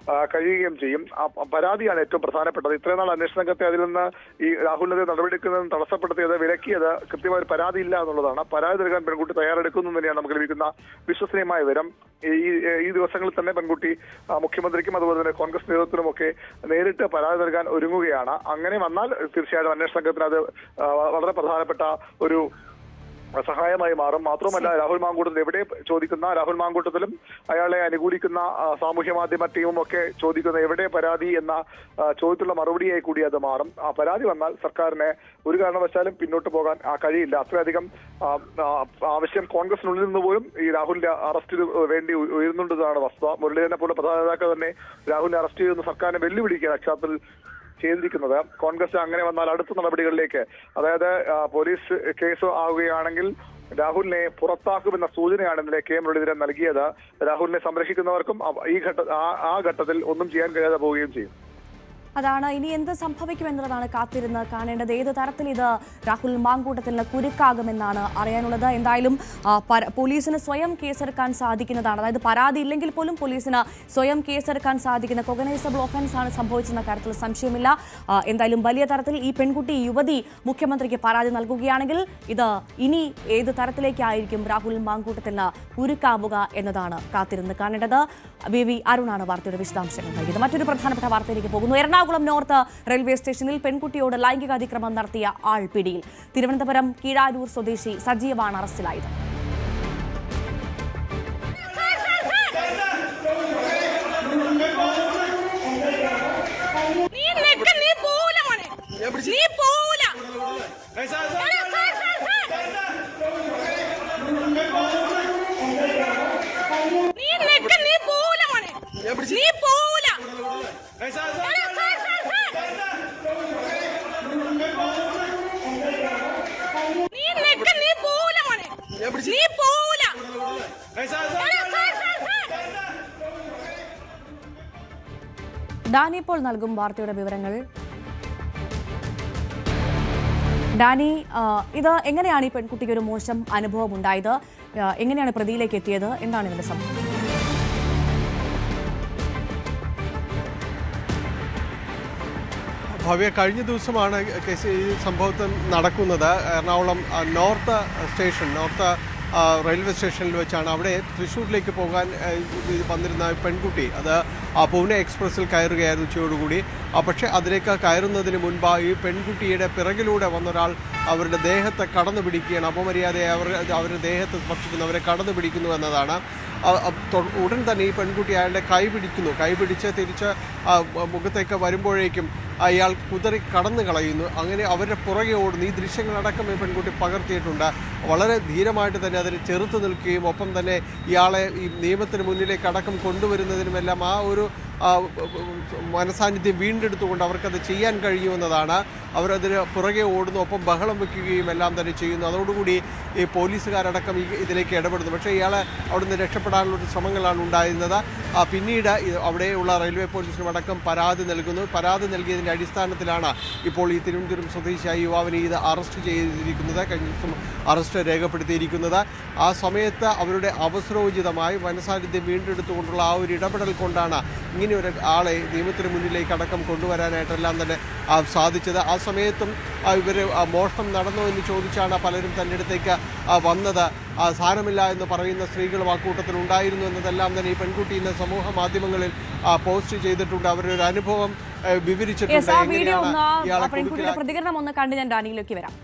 കഴിയുകയും ചെയ്യും. പരാതിയാണ് ഏറ്റവും പ്രധാനപ്പെട്ടത്. ഇത്രയും നാൾ അന്വേഷണ സംഘത്തെ അതിൽ നിന്ന് ഈ രാഹുലിനെതിരെ നടപടിയെടുക്കുന്നതും തടസ്സപ്പെടുത്തിയത്, വിലക്കിയത് കൃത്യമായ ഒരു പരാതി ഇല്ല എന്നുള്ളതാണ്. പരാതി നൽകാൻ പെൺകുട്ടി തയ്യാറെടുക്കുന്നു തന്നെയാണ് നമുക്ക് ലഭിക്കുന്ന വിശ്വസനീയമായ വിവരം. ഈ ദിവസങ്ങളിൽ തന്നെ പെൺകുട്ടി മുഖ്യമന്ത്രിക്കും അതുപോലെ തന്നെ കോൺഗ്രസ് നേതൃത്വത്തിനുമൊക്കെ നേരിട്ട് പരാതി നൽകാൻ ഒരുങ്ങുകയാണ്. അങ്ങനെ വന്നാൽ തീർച്ചയായിട്ടും അന്വേഷണ സംഘത്തിന് അത് വളരെ പ്രധാനപ്പെട്ട ഒരു സഹായമായി മാറും. മാത്രമല്ല, രാഹുൽ മാങ്കൂട്ടത്തിൽ എവിടെ ചോദിക്കുന്ന, രാഹുൽ മാങ്കൂട്ടത്തിലും അയാളെ അനുകൂലിക്കുന്ന സാമൂഹ്യ മാധ്യമ ടീമും ഒക്കെ ചോദിക്കുന്ന എവിടെ പരാതി എന്ന ചോദ്യത്തിലുള്ള മറുപടിയായി കൂടി അത് മാറും. ആ പരാതി വന്നാൽ സർക്കാരിന് ഒരു കാരണവശാലും പിന്നോട്ട് പോകാൻ കഴിയില്ല. അത്രയധികം ആവശ്യം കോൺഗ്രസിനുള്ളിൽ നിന്ന് പോലും ഈ രാഹുലിന്റെ അറസ്റ്റിന് വേണ്ടി ഉയരുന്നുണ്ടെന്നാണ് വസ്തുത. മുരളീധരനെ പോലെ പ്രധാന നേതാക്കൾ തന്നെ രാഹുലിനെ അറസ്റ്റ് ചെയ്യുന്ന സർക്കാരിനെ വെല്ലുവിളിക്കുക അക്ഷരത്തിൽ ചെയ്തിരിക്കുന്നത്. കോൺഗ്രസ് അങ്ങനെ വന്നാൽ അടുത്ത നടപടികളിലേക്ക്, അതായത് പോലീസ് കേസ് ആവുകയാണെങ്കിൽ രാഹുലിനെ പുറത്താക്കുമെന്ന സൂചനയാണ് ഇന്നലെ കെ മുരളീധരൻ നൽകിയത്. രാഹുലിനെ സംരക്ഷിക്കുന്നവർക്കും ആ ഘട്ടത്തിൽ ഒന്നും ചെയ്യാൻ കഴിയാതെ പോവുകയും ചെയ്യും. അതാണ് ഇനി എന്ത് സംഭവിക്കുമെന്നുള്ളതാണ് കാത്തിരുന്ന് കാണേണ്ടത്. ഏത് തരത്തിൽ ഇത് രാഹുൽ മാങ്കൂട്ടത്തിന് കുരുക്കാകുമെന്നാണ് അറിയാനുള്ളത്. എന്തായാലും പോലീസിന് സ്വയം കേസെടുക്കാൻ സാധിക്കുന്നതാണ്, അതായത് പരാതി ഇല്ലെങ്കിൽ പോലും പോലീസിന് സ്വയം കേസെടുക്കാൻ സാധിക്കുന്ന കൊഗനൈസബിൾ ഒഫൻസ് ആണ് സംഭവിച്ചെന്ന കാര്യത്തിൽ സംശയമില്ല. എന്തായാലും വലിയ തരത്തിൽ ഈ പെൺകുട്ടി യുവതി മുഖ്യമന്ത്രിക്ക് പരാതി നൽകുകയാണെങ്കിൽ ഇത് ഇനി ഏത് തരത്തിലേക്കായിരിക്കും രാഹുൽ മാങ്കൂട്ടത്തിന് കുരുക്കാവുക എന്നതാണ് കാത്തിരുന്ന് കാണേണ്ടത്. വി അരുണാണ് വാർത്തയുടെ വിശദാംശങ്ങൾ നൽകിയത്. മറ്റൊരു പ്രധാനപ്പെട്ട വാർത്തയിലേക്ക് പോകുന്നു. എറണാകുളം നോർത്ത് റെയിൽവേ സ്റ്റേഷനിൽ പെൺകുട്ടിയോട് ലൈംഗിക അതിക്രമം നടത്തിയ ആൾ പിടിയിൽ. തിരുവനന്തപുരം കീഴാരൂർ സ്വദേശി സജീവാണ് അറസ്റ്റിലായത്. ഡാനി ഇപ്പോൾ നൽകും വാർത്തയുടെ വിവരങ്ങൾ. ഡാനി, ഇത് എങ്ങനെയാണ് ഈ പെൺകുട്ടിക്ക് ഒരു മോശം അനുഭവം ഉണ്ടായത്? എങ്ങനെയാണ് പ്രതിയിലേക്ക് എത്തിയത്? എന്താണ് ഇതിന്റെ സംഭവം? ഭവ്യ, കഴിഞ്ഞ ദിവസമാണ് ഈ സംഭവത്തിൽ നടക്കുന്നത്. എറണാകുളം നോർത്ത് റെയിൽവേ സ്റ്റേഷനിൽ വെച്ചാണ്. അവിടെ തൃശ്ശൂരിലേക്ക് പോകാൻ വന്നിരുന്ന പെൺകുട്ടി അത് പൂനെ എക്സ്പ്രസിൽ കയറുകയായിരുന്നു ഉച്ചയോടുകൂടി. പക്ഷേ അതിലേക്ക് കയറുന്നതിന് മുൻപ് ഈ പെൺകുട്ടിയുടെ പിറകിലൂടെ വന്നൊരാൾ അവരുടെ ദേഹത്തെ കടന്നു പിടിക്കുകയാണ്. അപമര്യാദയെ അവരുടെ ദേഹത്ത് സ്പർശിക്കുന്നവരെ കടന്നു പിടിക്കുന്നു എന്നതാണ്. ഉടൻ തന്നെ ഈ പെൺകുട്ടി അയാളുടെ കൈ പിടിച്ച് തിരിച്ച് മുഖത്തേക്ക് വരുമ്പോഴേക്കും അയാൾ കുതറി കടന്നു കളയുന്നു. അങ്ങനെ അവരുടെ പുറകെ ഓടുന്നു. ഈ ദൃശ്യങ്ങളടക്കം ഈ പെൺകുട്ടി പകർത്തിയിട്ടുണ്ട്. വളരെ ധീരമായിട്ട് തന്നെ അതിന് ചെറുത്ത് നിൽക്കുകയും ഒപ്പം തന്നെ ഇയാളെ ഈ നിയമത്തിന് മുന്നിലേക്ക് അടക്കം കൊണ്ടുവരുന്നതിനുമെല്ലാം ആ ഒരു മനസാന്നിധ്യം വീണ്ടെടുത്തുകൊണ്ട് അവർക്കത് ചെയ്യാൻ കഴിയുമെന്നതാണ്. അവരതിന് പുറകെ ഓടുന്നു, ഒപ്പം ബഹളം വയ്ക്കുകയും എല്ലാം തന്നെ ചെയ്യുന്നു. അതോടുകൂടി ഈ പോലീസുകാരടക്കം ഇതിലേക്ക് ഇടപെടുന്നു. പക്ഷേ ഇയാളെ അവിടുന്ന് രക്ഷപ്പെടാനുള്ള ശ്രമങ്ങളാണ് ഉണ്ടായിരുന്നത്. പിന്നീട് അവിടെയുള്ള റെയിൽവേ പോലീസിനും അടക്കം പരാതി നൽകുന്നു. പരാതി നൽകിയതിൻ്റെ അടിസ്ഥാനത്തിലാണ് ഇപ്പോൾ ഈ തിരുവനന്തപുരം സ്വദേശിയായ യുവാവിനെ ഇത് അറസ്റ്റ് ചെയ്തിരിക്കുന്നത്, കഴിഞ്ഞ ദിവസം അറസ്റ്റ് രേഖപ്പെടുത്തിയിരിക്കുന്നത്. ആ സമയത്ത് അവരുടെ അവസരോചിതമായി മനസാന്നിധ്യം വീണ്ടെടുത്തുകൊണ്ടുള്ള ആ ഒരു ഇടപെടൽ കൊണ്ടാണ് ഇങ്ങനെ ഒരു ആളെ നിയമത്തിന് മുന്നിലേക്ക് അടക്കം കൊണ്ടുവരാനായിട്ടെല്ലാം തന്നെ സാധിച്ചത്. ആ സമയത്തും ഇവർ മോഷണം നടന്നോ എന്ന് ചോദിച്ചാണ് പലരും തൻ്റെ അടുത്തേക്ക് വന്നത്. സാരമില്ല എന്ന് പറയുന്ന സ്ത്രീകളും ആ കൂട്ടത്തിൽ ഉണ്ടായിരുന്നു എന്നതെല്ലാം തന്നെ ഈ പെൺകുട്ടി ഇന്ന് സമൂഹ മാധ്യമങ്ങളിൽ പോസ്റ്റ് ചെയ്തിട്ടുണ്ട്. അവരുടെ ഒരു അനുഭവം വിവരിച്ചിട്ടുണ്ട്. പ്രതികരണം ഒന്ന് കണ്ട് ഞാൻ ഡാനിയിലേക്ക് വരാം.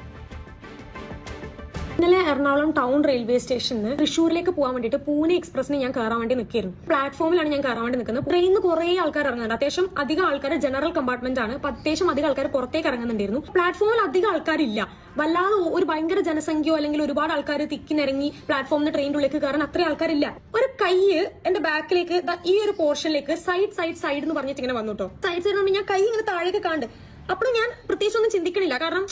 ഇന്നലെ എറണാകുളം ടൗൺ റെയിൽവേ സ്റ്റേഷനിൽ തൃശ്ശൂരിലേക്ക് പോകാൻ വേണ്ടിയിട്ട് പൂനെ എക്സ്പ്രസിന് ഞാൻ കയറാൻ വേണ്ടി നിൽക്കായിരുന്നു. പ്ലാറ്റ്ഫോമിലാണ് ഞാൻ കയറാൻ വേണ്ടി നിൽക്കുന്നത്. ട്രെയിനിൽ നിന്ന് കുറേ ആൾക്കാർ ഇറങ്ങുന്നുണ്ട്. അത്യാവശ്യം അധികം ആൾക്കാർ ജനറൽ കമ്പാർട്ട്മെന്റ് ആണ്. അത്യാവശ്യം അധികം ആൾക്കാർ പുറത്തേക്ക് ഇറങ്ങുന്നുണ്ടായിരുന്നു. പ്ലാറ്റ്ഫോമിൽ അധികം ആൾക്കാരില്ല. വല്ലാതെ ഒരു ഭയങ്കര ജനസംഖ്യയോ അല്ലെങ്കിൽ ഒരുപാട് ആൾക്കാർ തിക്കിനിറങ്ങി പ്ലാറ്റ്ഫോമിന് ട്രെയിനിന്റെ ഉള്ളിലേക്ക് കയറാൻ അത്രയും ആൾക്കാരില്ല. ഒരു കൈ എന്റെ ബാക്കിലേക്ക് ഈ ഒരു പോർഷനിലേക്ക് സൈഡ് എന്ന് പറഞ്ഞിട്ട് ഇങ്ങനെ വന്നു കേട്ടോ. സൈഡ് ഞാൻ കൈ ഇങ്ങനെ താഴേക്ക് കണ്ട്. അപ്പോൾ ഞാൻ പ്രത്യേകിച്ച് ഒന്നും ചിന്തിക്കണില്ല. കാരണം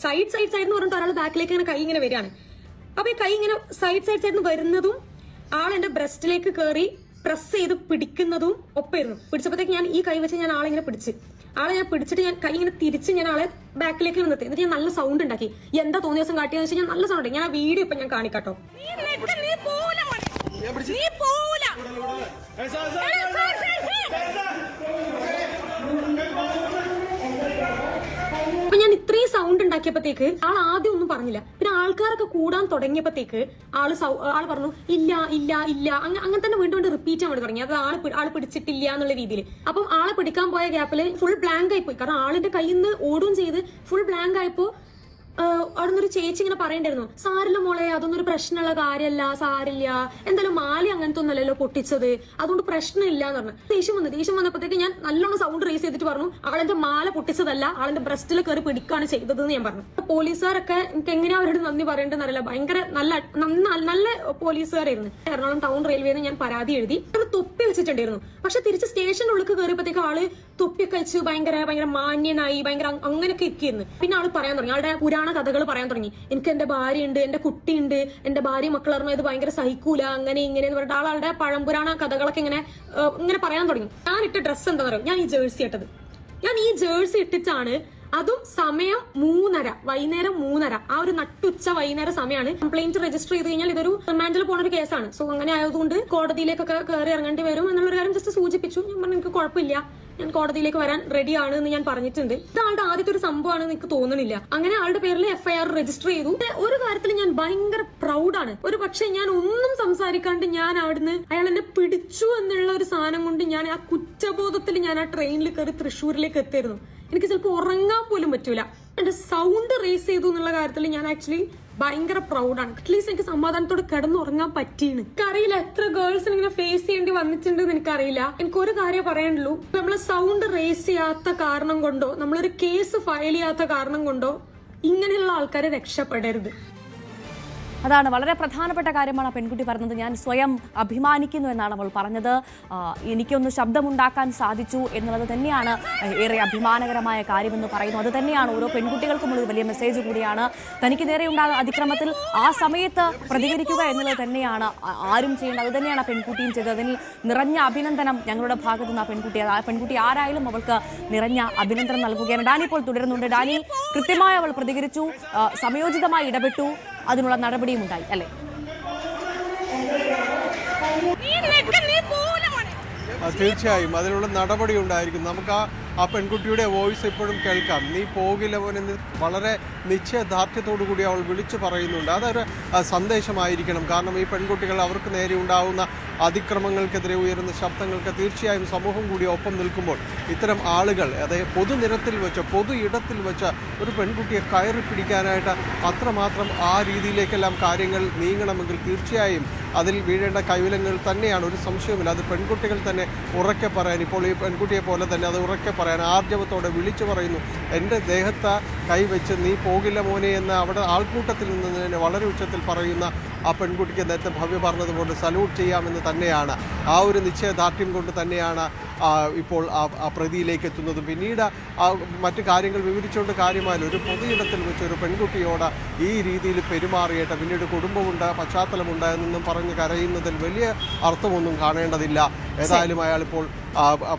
സൈഡ് എന്ന് പറഞ്ഞിട്ട് ഒരാൾ ബാക്കിലേക്ക് ഇങ്ങനെ കൈ ഇങ്ങനെ വരികയാണ്. അപ്പൊ ഈ കൈ ഇങ്ങനെ സൈഡ് വരുന്നതും ആൾ എന്റെ ബ്രസ്റ്റിലേക്ക് കയറി പ്രസ് ചെയ്ത് പിടിക്കുന്നതും ഒപ്പമായിരുന്നു. പിടിച്ചപ്പോഴത്തേക്ക് ഞാൻ ഈ കൈ വെച്ച് ഞാൻ ആളിങ്ങനെ പിടിച്ച് ആളെ ഞാൻ പിടിച്ചിട്ട് ഞാൻ കൈ ഇങ്ങനെ തിരിച്ച് ഞാൻ ആളെ ബാക്കിലേക്ക് നിർത്തി. എന്നിട്ട് ഞാൻ നല്ല സൗണ്ട് ഉണ്ടാക്കി. എന്താ തോന്നിയ ദിവസം കാട്ടിയെന്ന് വെച്ചാൽ ഞാൻ നല്ല സൗണ്ട്. ഞാൻ ആ വീഡിയോ ഇപ്പൊ ഞാൻ കാണിക്കാട്ടോ. അപ്പൊ ഞാൻ ഇത്രയും സൗണ്ട് ഉണ്ടാക്കിയപ്പോഴത്തേക്ക് ആൾ ആദ്യം ഒന്നും പറഞ്ഞില്ല. പിന്നെ ആൾക്കാരൊക്കെ കൂടാൻ തുടങ്ങിയപ്പോഴത്തേക്ക് ആള് പറഞ്ഞു ഇല്ല ഇല്ല ഇല്ല, അങ്ങനെ തന്നെ വീണ്ടും വീണ്ടും റിപ്പീറ്റ് ചെയ്യാൻ വേണ്ടി തുടങ്ങി. അത് ആള് പിടിച്ചിട്ടില്ല എന്നുള്ള രീതിയിൽ. അപ്പം ആളെ പിടിക്കാൻ പോയ ഗ്യാപ്പില് ഫുൾ ബ്ലാങ്ക് ആയിപ്പോയി. കാരണം ആളിന്റെ കയ്യിൽ നിന്ന് ഓടുകയും ചെയ്ത് ഫുൾ ബ്ലാങ്ക് ആയപ്പോ അവിടെ നിന്നൊരു ചേച്ചി ഇങ്ങനെ പറയണ്ടായിരുന്നു, സാരില്ല മോളെ, അതൊന്നും ഒരു പ്രശ്നമുള്ള കാര്യമല്ല, സാരില്ല, എന്തായാലും മാലി അങ്ങനത്തെ ഒന്നല്ലല്ലോ പൊട്ടിച്ചത്, അതുകൊണ്ട് പ്രശ്നമില്ല എന്ന് പറഞ്ഞു. ദേഷ്യം വന്നപ്പോഴത്തേക്ക് ഞാൻ നല്ലോണം സൗണ്ട് റേസ് ചെയ്തിട്ട് പറഞ്ഞു അവളെന്റെ മാല പൊട്ടിച്ചതല്ല, അവളെന്റെ ബ്രസ്റ്റിൽ കയറി പിടിക്കുകയാണ് ചെയ്തതെന്ന് ഞാൻ പറഞ്ഞു. പോലീസുകാരൊക്കെ എനിക്ക് എങ്ങനെയാ അവരോട് നന്ദി പറയേണ്ടതെന്ന് അറിയില്ല. ഭയങ്കര നല്ല പോലീസുകാരായിരുന്നു. എറണാകുളം ടൗൺ റെയിൽവേന്ന് ഞാൻ പരാതി എഴുതി. അത് തൊപ്പി വെച്ചിട്ടുണ്ടായിരുന്നു. പക്ഷെ തിരിച്ച് സ്റ്റേഷന്റെ ഉള്ളിൽ കയറിയപ്പോഴത്തേക്ക് ആള് തൊപ്പിയൊക്കെ വെച്ച് ഭയങ്കര മാന്യനായി, ഭയങ്കര അങ്ങനെയൊക്കെ ഇരിക്കുന്നു. പിന്നെ ആള് പറയാൻ തുടങ്ങി, ആളുടെ പുരാണ കഥകൾ പറയാൻ തുടങ്ങി. എനിക്ക് എന്റെ ഭാര്യയുണ്ട്, എന്റെ കുട്ടിയുണ്ട്, എന്റെ ഭാര്യ മക്കളറിഞ്ഞ ഇത് ഭയങ്കര സഹിക്കൂല, അങ്ങനെ ഇങ്ങനെ എന്ന് പറഞ്ഞിട്ട് ആളുടെ പഴംപുരാണ കഥകളൊക്കെ ഇങ്ങനെ പറയാൻ തുടങ്ങി. ഞാൻ ഇട്ട ഡ്രസ്സ് എന്താ പറയുക, ഞാൻ ഈ ജേഴ്സി ഇട്ടത്. ഞാൻ ഈ ജേഴ്സി ഇട്ടിച്ചാണ്, അതും സമയം 3:30, വൈകുന്നേരം 3:30, ആ ഒരു നട്ടുച്ച വൈകുന്നേരം സമയമാണ്. കംപ്ലൈന്റ് രജിസ്റ്റർ ചെയ്ത് കഴിഞ്ഞാൽ ഇതൊരു റിമാൻഡിൽ പോണ ഒരു കേസാണ്. സോ അങ്ങനെ ആയതുകൊണ്ട് കോടതിയിലേക്കൊക്കെ കയറി ഇറങ്ങേണ്ടി വരും എന്നുള്ളൊരു കാര്യം ജസ്റ്റ് സൂചിപ്പിച്ചു. ഞാൻ പറഞ്ഞു എനിക്ക് കുഴപ്പമില്ല, ഞാൻ കോടതിയിലേക്ക് വരാൻ റെഡിയാണ് എന്ന് ഞാൻ പറഞ്ഞിട്ടുണ്ട്. ഇത് ആളുടെ ആദ്യത്തെ ഒരു സംഭവമാണെന്ന് എനിക്ക് തോന്നുന്നില്ല. അങ്ങനെ ആളുടെ പേരിൽ FIR രജിസ്റ്റർ ചെയ്തു. ഒരു കാര്യത്തിൽ ഞാൻ ഭയങ്കര പ്രൗഡാണ്. ഒരു പക്ഷെ ഞാൻ ഒന്നും സംസാരിക്കാണ്ട് ഞാൻ അവിടുന്ന് അയാൾ എന്നെ പിടിച്ചു എന്നുള്ള ഒരു സാധനം കൊണ്ട് ഞാൻ ആ കുറ്റബോധത്തിൽ ഞാൻ ആ ട്രെയിനിൽ കയറി തൃശ്ശൂരിലേക്ക് എത്തിയിരുന്നു. എനിക്ക് ചിലപ്പോൾ ഉറങ്ങാൻ പോലും പറ്റൂല. എന്റെ സൗണ്ട് റേസ് ചെയ്തു എന്നുള്ള കാര്യത്തിൽ ഞാൻ ആക്ച്വലി ഭയങ്കര പ്രൗഡാണ്. അറ്റ്ലീസ്റ്റ് എനിക്ക് സമാധാനത്തോടെ കിടന്നുറങ്ങാൻ പറ്റിയാണ്. എനിക്കറിയില്ല എത്ര ഗേൾസിന് ഇങ്ങനെ ഫേസ് ചെയ്യേണ്ടി വന്നിട്ടുണ്ടെന്ന് എനിക്കറിയില്ല. എനിക്കൊരു കാര്യം പറയാനുള്ളൂ, നമ്മളെ സൗണ്ട് റേസ് ചെയ്യാത്ത കാരണം കൊണ്ടോ നമ്മളൊരു കേസ് ഫയൽ ചെയ്യാത്ത കാരണം കൊണ്ടോ ഇങ്ങനെയുള്ള ആൾക്കാരെ രക്ഷപ്പെടരുത്. അതാണ് വളരെ പ്രധാനപ്പെട്ട കാര്യമാണ് ആ പെൺകുട്ടി പറഞ്ഞത്. ഞാൻ സ്വയം അഭിമാനിക്കുന്നു എന്നാണ് അവൾ പറഞ്ഞത്. എനിക്കൊന്ന് ശബ്ദമുണ്ടാക്കാൻ സാധിച്ചു എന്നുള്ളത് തന്നെയാണ് ഏറെ അഭിമാനകരമായ കാര്യമെന്ന് പറയുന്നു. അത് തന്നെയാണ് ഓരോ പെൺകുട്ടികൾക്കും ഒരു വലിയ മെസ്സേജ് കൂടിയാണ്. തനിക്ക് നേരെയുണ്ടാകുന്ന അതിക്രമത്തിൽ ആ സമയത്ത് പ്രതികരിക്കുക എന്നുള്ളത് തന്നെയാണ് ആരും ചെയ്യേണ്ടത്. അത് തന്നെയാണ് ആ പെൺകുട്ടിയും ചെയ്തത്. അതിൽ നിറഞ്ഞ അഭിനന്ദനം ഞങ്ങളുടെ ഭാഗത്തു നിന്ന് ആ പെൺകുട്ടി ആരായാലും അവൾക്ക് നിറഞ്ഞ അഭിനന്ദനം നൽകുകയാണ്. ഡാനി ഇപ്പോൾ തുടരുന്നുണ്ട്. ഡാനി, കൃത്യമായി അവൾ പ്രതികരിച്ചു, സമയോചിതമായി ഇടപെട്ടു, അതിനുള്ള നടപടിയും ഉണ്ടായി അല്ലേ? തീർച്ചയായും അതിനുള്ള നടപടി ഉണ്ടായിരിക്കും. നമുക്ക് ആ പെൺകുട്ടിയുടെ വോയിസ് ഇപ്പോഴും കേൾക്കാം. നീ പോകില്ല പോലെന്ന് വളരെ നിശ്ചയദാർഢ്യത്തോടു കൂടി അവൾ വിളിച്ചു പറയുന്നുണ്ട്. അതൊരു സന്ദേശമായിരിക്കണം. കാരണം ഈ പെൺകുട്ടികൾ അവർക്ക് നേരെ ഉണ്ടാകുന്ന അതിക്രമങ്ങൾക്കെതിരെ ഉയരുന്ന ശബ്ദങ്ങൾക്ക് തീർച്ചയായും സമൂഹം കൂടി ഒപ്പം നിൽക്കുമ്പോൾ ഇത്തരം ആളുകൾ, അതായത് പൊതുനിരത്തിൽ വെച്ച് പൊതു ഇടത്തിൽ വെച്ച് ഒരു പെൺകുട്ടിയെ കയറി പിടിക്കാനായിട്ട് അത്രമാത്രം ആ രീതിയിലേക്കെല്ലാം കാര്യങ്ങൾ നീങ്ങണമെങ്കിൽ തീർച്ചയായും അതിൽ വീഴേണ്ട കൈവലങ്ങൾ തന്നെയാണ്, ഒരു സംശയവുമില്ല. അത് പെൺകുട്ടികൾ തന്നെ ഉറക്കെ പറയാൻ, ഇപ്പോൾ ഈ പെൺകുട്ടിയെ പോലെ തന്നെ അത് ഉറക്കെ പറയാൻ ആർജവത്തോടെ വിളിച്ചു പറയുന്നു. എൻ്റെ ദേഹത്ത് കൈവച്ച് നീ പോകില്ല മോനെ എന്ന് അവിടെ ആൾക്കൂട്ടത്തിൽ നിന്ന് തന്നെ വളരെ ഉച്ചത്തിൽ പറയുന്ന ആ പെൺകുട്ടിക്ക് നേരത്തെ ഭവ്യ പറഞ്ഞതുകൊണ്ട് സല്യൂട്ട് ചെയ്യാമെന്ന് തന്നെയാണ്. ആ ഒരു നിശ്ചയദാർഢ്യം കൊണ്ട് തന്നെയാണ് ഇപ്പോൾ ആ പ്രതിയിലേക്ക് എത്തുന്നത്. പിന്നീട് മറ്റു കാര്യങ്ങൾ വിവരിച്ചുകൊണ്ട് കാര്യമായാലും ഒരു പൊതുയിടത്തിൽ വെച്ച് ഒരു പെൺകുട്ടിയോട് ഈ രീതിയിൽ പെരുമാറിയിട്ട് പിന്നീട് കുടുംബമുണ്ട്, പശ്ചാത്തലമുണ്ട് എന്നൊന്നും പറഞ്ഞ് കരയുന്നതിൽ വലിയ അർത്ഥമൊന്നും കാണേണ്ടതില്ല. ഏതായാലും അയാളിപ്പോൾ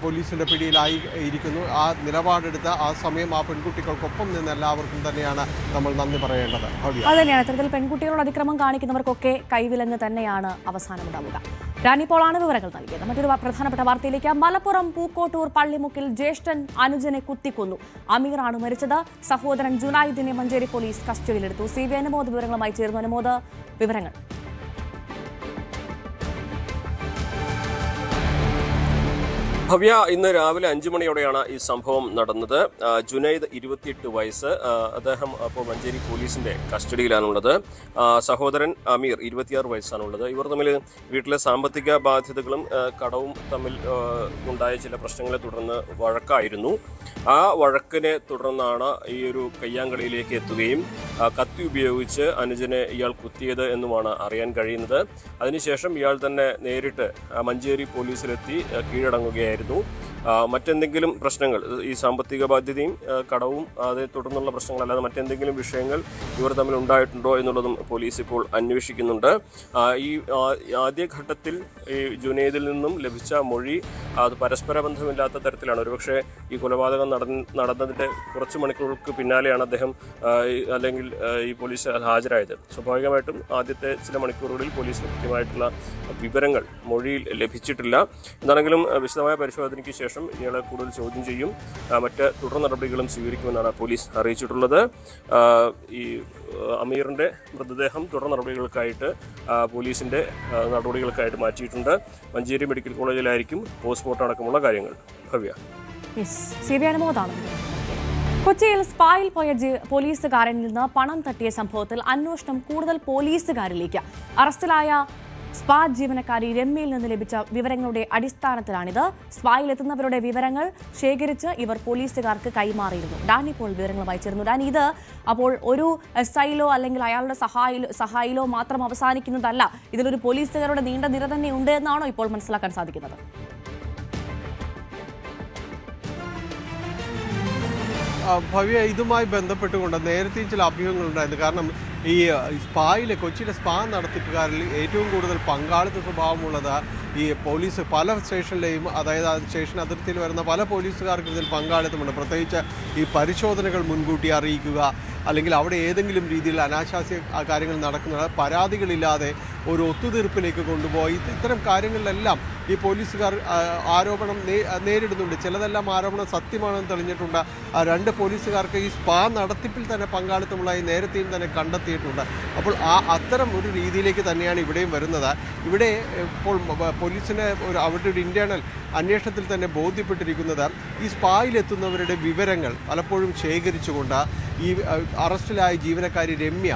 പോലീസിന്റെ പിടിയിലായി ഇരിക്കുന്നു. ആ നിലപാടെടുത്ത് ആ സമയം ആ പെൺകുട്ടികൾക്കൊപ്പം നിന്ന് എല്ലാവർക്കും തന്നെയാണ് നമ്മൾ നന്ദി പറയേണ്ടത്. അത് തന്നെയാണ്. ഇത്തരത്തിൽ പെൺകുട്ടികളോട് അതിക്രമം കാണിക്കുന്നവർക്കൊക്കെ കൈവിലങ്ങ് തന്നെയാണ് അവസാനമുണ്ടാവുക. ഡാനി പോളാണ് വിവരങ്ങൾ നൽകിയത്. മറ്റൊരു പ്രധാനപ്പെട്ട വാർത്തയിലേക്ക്. മലപ്പുറം പൂക്കോട്ടൂർ പള്ളിമുക്കിൽ ജ്യേഷ്ഠൻ അനുജനെ കുത്തിക്കൊന്നു. അമീറാണ് മരിച്ചത്. സഹോദരൻ ജുനൈദിനെ മഞ്ചേരി പോലീസ് കസ്റ്റഡിയിലെടുത്തു. CBI അനുമോദ് വിവരങ്ങളുമായി ചേർന്നു. അനുമോദ്, വിവരങ്ങൾ. ഭവ്യ, ഇന്ന് രാവിലെ 5 മണിയോടെയാണ് ഈ സംഭവം നടന്നത്. ജുനൈദ് 28 വയസ്സ്. അദ്ദേഹം അപ്പോൾ മഞ്ചേരി പോലീസിന്റെ കസ്റ്റഡിയിലാണുള്ളത്. സഹോദരൻ അമീർ 26 വയസ്സാണുള്ളത്. ഇവർ തമ്മിൽ വീട്ടിലെ സാമ്പത്തിക ബാധ്യതകളും കടവും തമ്മിൽ ഉണ്ടായ ചില പ്രശ്നങ്ങളെ തുടർന്ന് വഴക്കായിരുന്നു. ആ വഴക്കിനെ തുടർന്നാണ് ഈ ഒരു കയ്യാങ്കളിയിലേക്ക് എത്തുകയും കത്തി ഉപയോഗിച്ച് അനുജനെ ഇയാൾ കുത്തിയത് എന്നുമാണ് അറിയാൻ കഴിയുന്നത്. അതിനുശേഷം ഇയാൾ തന്നെ നേരിട്ട് മഞ്ചേരി പോലീസിലെത്തി കീഴടങ്ങുകയായിരുന്നു. മറ്റെന്തെങ്കിലും പ്രശ്നങ്ങൾ, ഈ സാമ്പത്തിക ബാധ്യതയും കടവും അതേ തുടർന്നുള്ള പ്രശ്നങ്ങളല്ലാതെ മറ്റെന്തെങ്കിലും വിഷയങ്ങൾ ഇവർ തമ്മിൽ ഉണ്ടായിട്ടുണ്ടോ എന്നുള്ളതും പോലീസ് ഇപ്പോൾ അന്വേഷിക്കുന്നുണ്ട്. ഈ ആദ്യഘട്ടത്തിൽ ഈ ജുനൈദിൽ നിന്നും ലഭിച്ച മൊഴി അത് പരസ്പര ബന്ധമില്ലാത്ത തരത്തിലാണ്. ഒരുപക്ഷെ ഈ കൊലപാതകം നടന്നതിൻ്റെ കുറച്ച് മണിക്കൂറുകൾക്ക് പിന്നാലെയാണ് അദ്ദേഹം അല്ലെങ്കിൽ ഈ പോലീസ് ഹാജരായത്. സ്വാഭാവികമായിട്ടും ആദ്യത്തെ ചില മണിക്കൂറുകളിൽ പോലീസിന് കൃത്യമായിട്ടുള്ള വിവരങ്ങൾ മൊഴിയിൽ ലഭിച്ചിട്ടില്ല. എന്താണെങ്കിലും വിശദമായ പരിശോധനയ്ക്ക് ശേഷം ഇയാളെ കൂടുതൽ ചോദ്യം ചെയ്യും, മറ്റ് തുടർ നടപടികളും സ്വീകരിക്കുമെന്നാണ് പോലീസ് അറിയിച്ചിട്ടുള്ളത്. ഈ അമീറിൻ്റെ മൃതദേഹം തുടർ നടപടികൾക്കായിട്ട് പോലീസിൻ്റെ നടപടികൾക്കായിട്ട് മാറ്റിയിട്ടുണ്ട്. മഞ്ചേരി മെഡിക്കൽ കോളേജിലായിരിക്കും പോസ്റ്റ്മോർട്ടം അടക്കമുള്ള കാര്യങ്ങൾ. ഭവ്യ. കൊച്ചിയിൽ സ്പായിൽ പോയ പോലീസുകാരനിൽ നിന്ന് പണം തട്ടിയ സംഭവത്തിൽ അന്വേഷണം കൂടുതൽ പോലീസുകാരിലേക്ക്. അറസ്റ്റിലായ സ്പാ ജീവനക്കാരി രമ്യയിൽ നിന്ന് ലഭിച്ച വിവരങ്ങളുടെ അടിസ്ഥാനത്തിലാണിത്. സ്പായിലെത്തുന്നവരുടെ വിവരങ്ങൾ ശേഖരിച്ച് ഇവർ പോലീസുകാർക്ക് കൈമാറിയിരുന്നു. ഡാനി ഇപ്പോൾ വിവരങ്ങൾ വായിച്ചിരുന്നു. ഡാനി, ഇത് അപ്പോൾ ഒരു SIയിലോ അല്ലെങ്കിൽ അയാളുടെ സഹായിലോ മാത്രം അവസാനിക്കുന്നതല്ല, ഇതിലൊരു പോലീസുകാരുടെ നീണ്ട നിര തന്നെ ഉണ്ട് എന്നാണോ ഇപ്പോൾ മനസ്സിലാക്കാൻ സാധിക്കുന്നത്? ഭവ്യ, ഇതുമായി ബന്ധപ്പെട്ടുകൊണ്ട് നേരത്തെയും ചില അഭ്യൂഹങ്ങളുണ്ടായിരുന്നു. കാരണം ഈ കൊച്ചിയിലെ സ്പാ നടത്തിപ്പുകാരിൽ ഏറ്റവും കൂടുതൽ പങ്കാളിത്ത സ്വഭാവമുള്ളത് ഈ പോലീസ് പല സ്റ്റേഷനിലെയും, അതായത് സ്റ്റേഷൻ അതിർത്തിയിൽ വരുന്ന പല പോലീസുകാർക്ക് ഇതിൽ പങ്കാളിത്തമുണ്ട്. പ്രത്യേകിച്ച് ഈ പരിശോധനകൾ മുൻകൂട്ടി അറിയിക്കുക, അല്ലെങ്കിൽ അവിടെ ഏതെങ്കിലും രീതിയിൽ അനാശാസ്യ കാര്യങ്ങൾ നടക്കുന്നത് പരാതികളില്ലാതെ ഒരു ഒത്തുതീർപ്പിലേക്ക് കൊണ്ടുപോയി ഇത്തരം കാര്യങ്ങളിലെല്ലാം ഈ പോലീസുകാർ ആരോപണം നേരിടുന്നുണ്ട്. ചിലതെല്ലാം ആരോപണം സത്യമാണെന്ന് തെളിഞ്ഞിട്ടുണ്ട്. 2 പോലീസുകാർക്ക് ഈ സ്പാ നടത്തിപ്പിൽ തന്നെ പങ്കാളിത്തമുള്ളതായി നേരത്തെയും തന്നെ കണ്ടെത്തിയിട്ടുണ്ട്. അപ്പോൾ അത്തരം ഒരു രീതിയിലേക്ക് തന്നെയാണ് ഇവിടെയും വരുന്നത്. ഇവിടെ ഇപ്പോൾ പോലീസിന് അവരുടെ ഒരു ഇന്റേണൽ അന്വേഷണത്തിൽ തന്നെ ബോധ്യപ്പെട്ടിരിക്കുന്നത് ഈ സ്പായിലെത്തുന്നവരുടെ വിവരങ്ങൾ പലപ്പോഴും ശേഖരിച്ചുകൊണ്ട് ഈ അറസ്റ്റിലായ ജീവനക്കാരി രമ്യ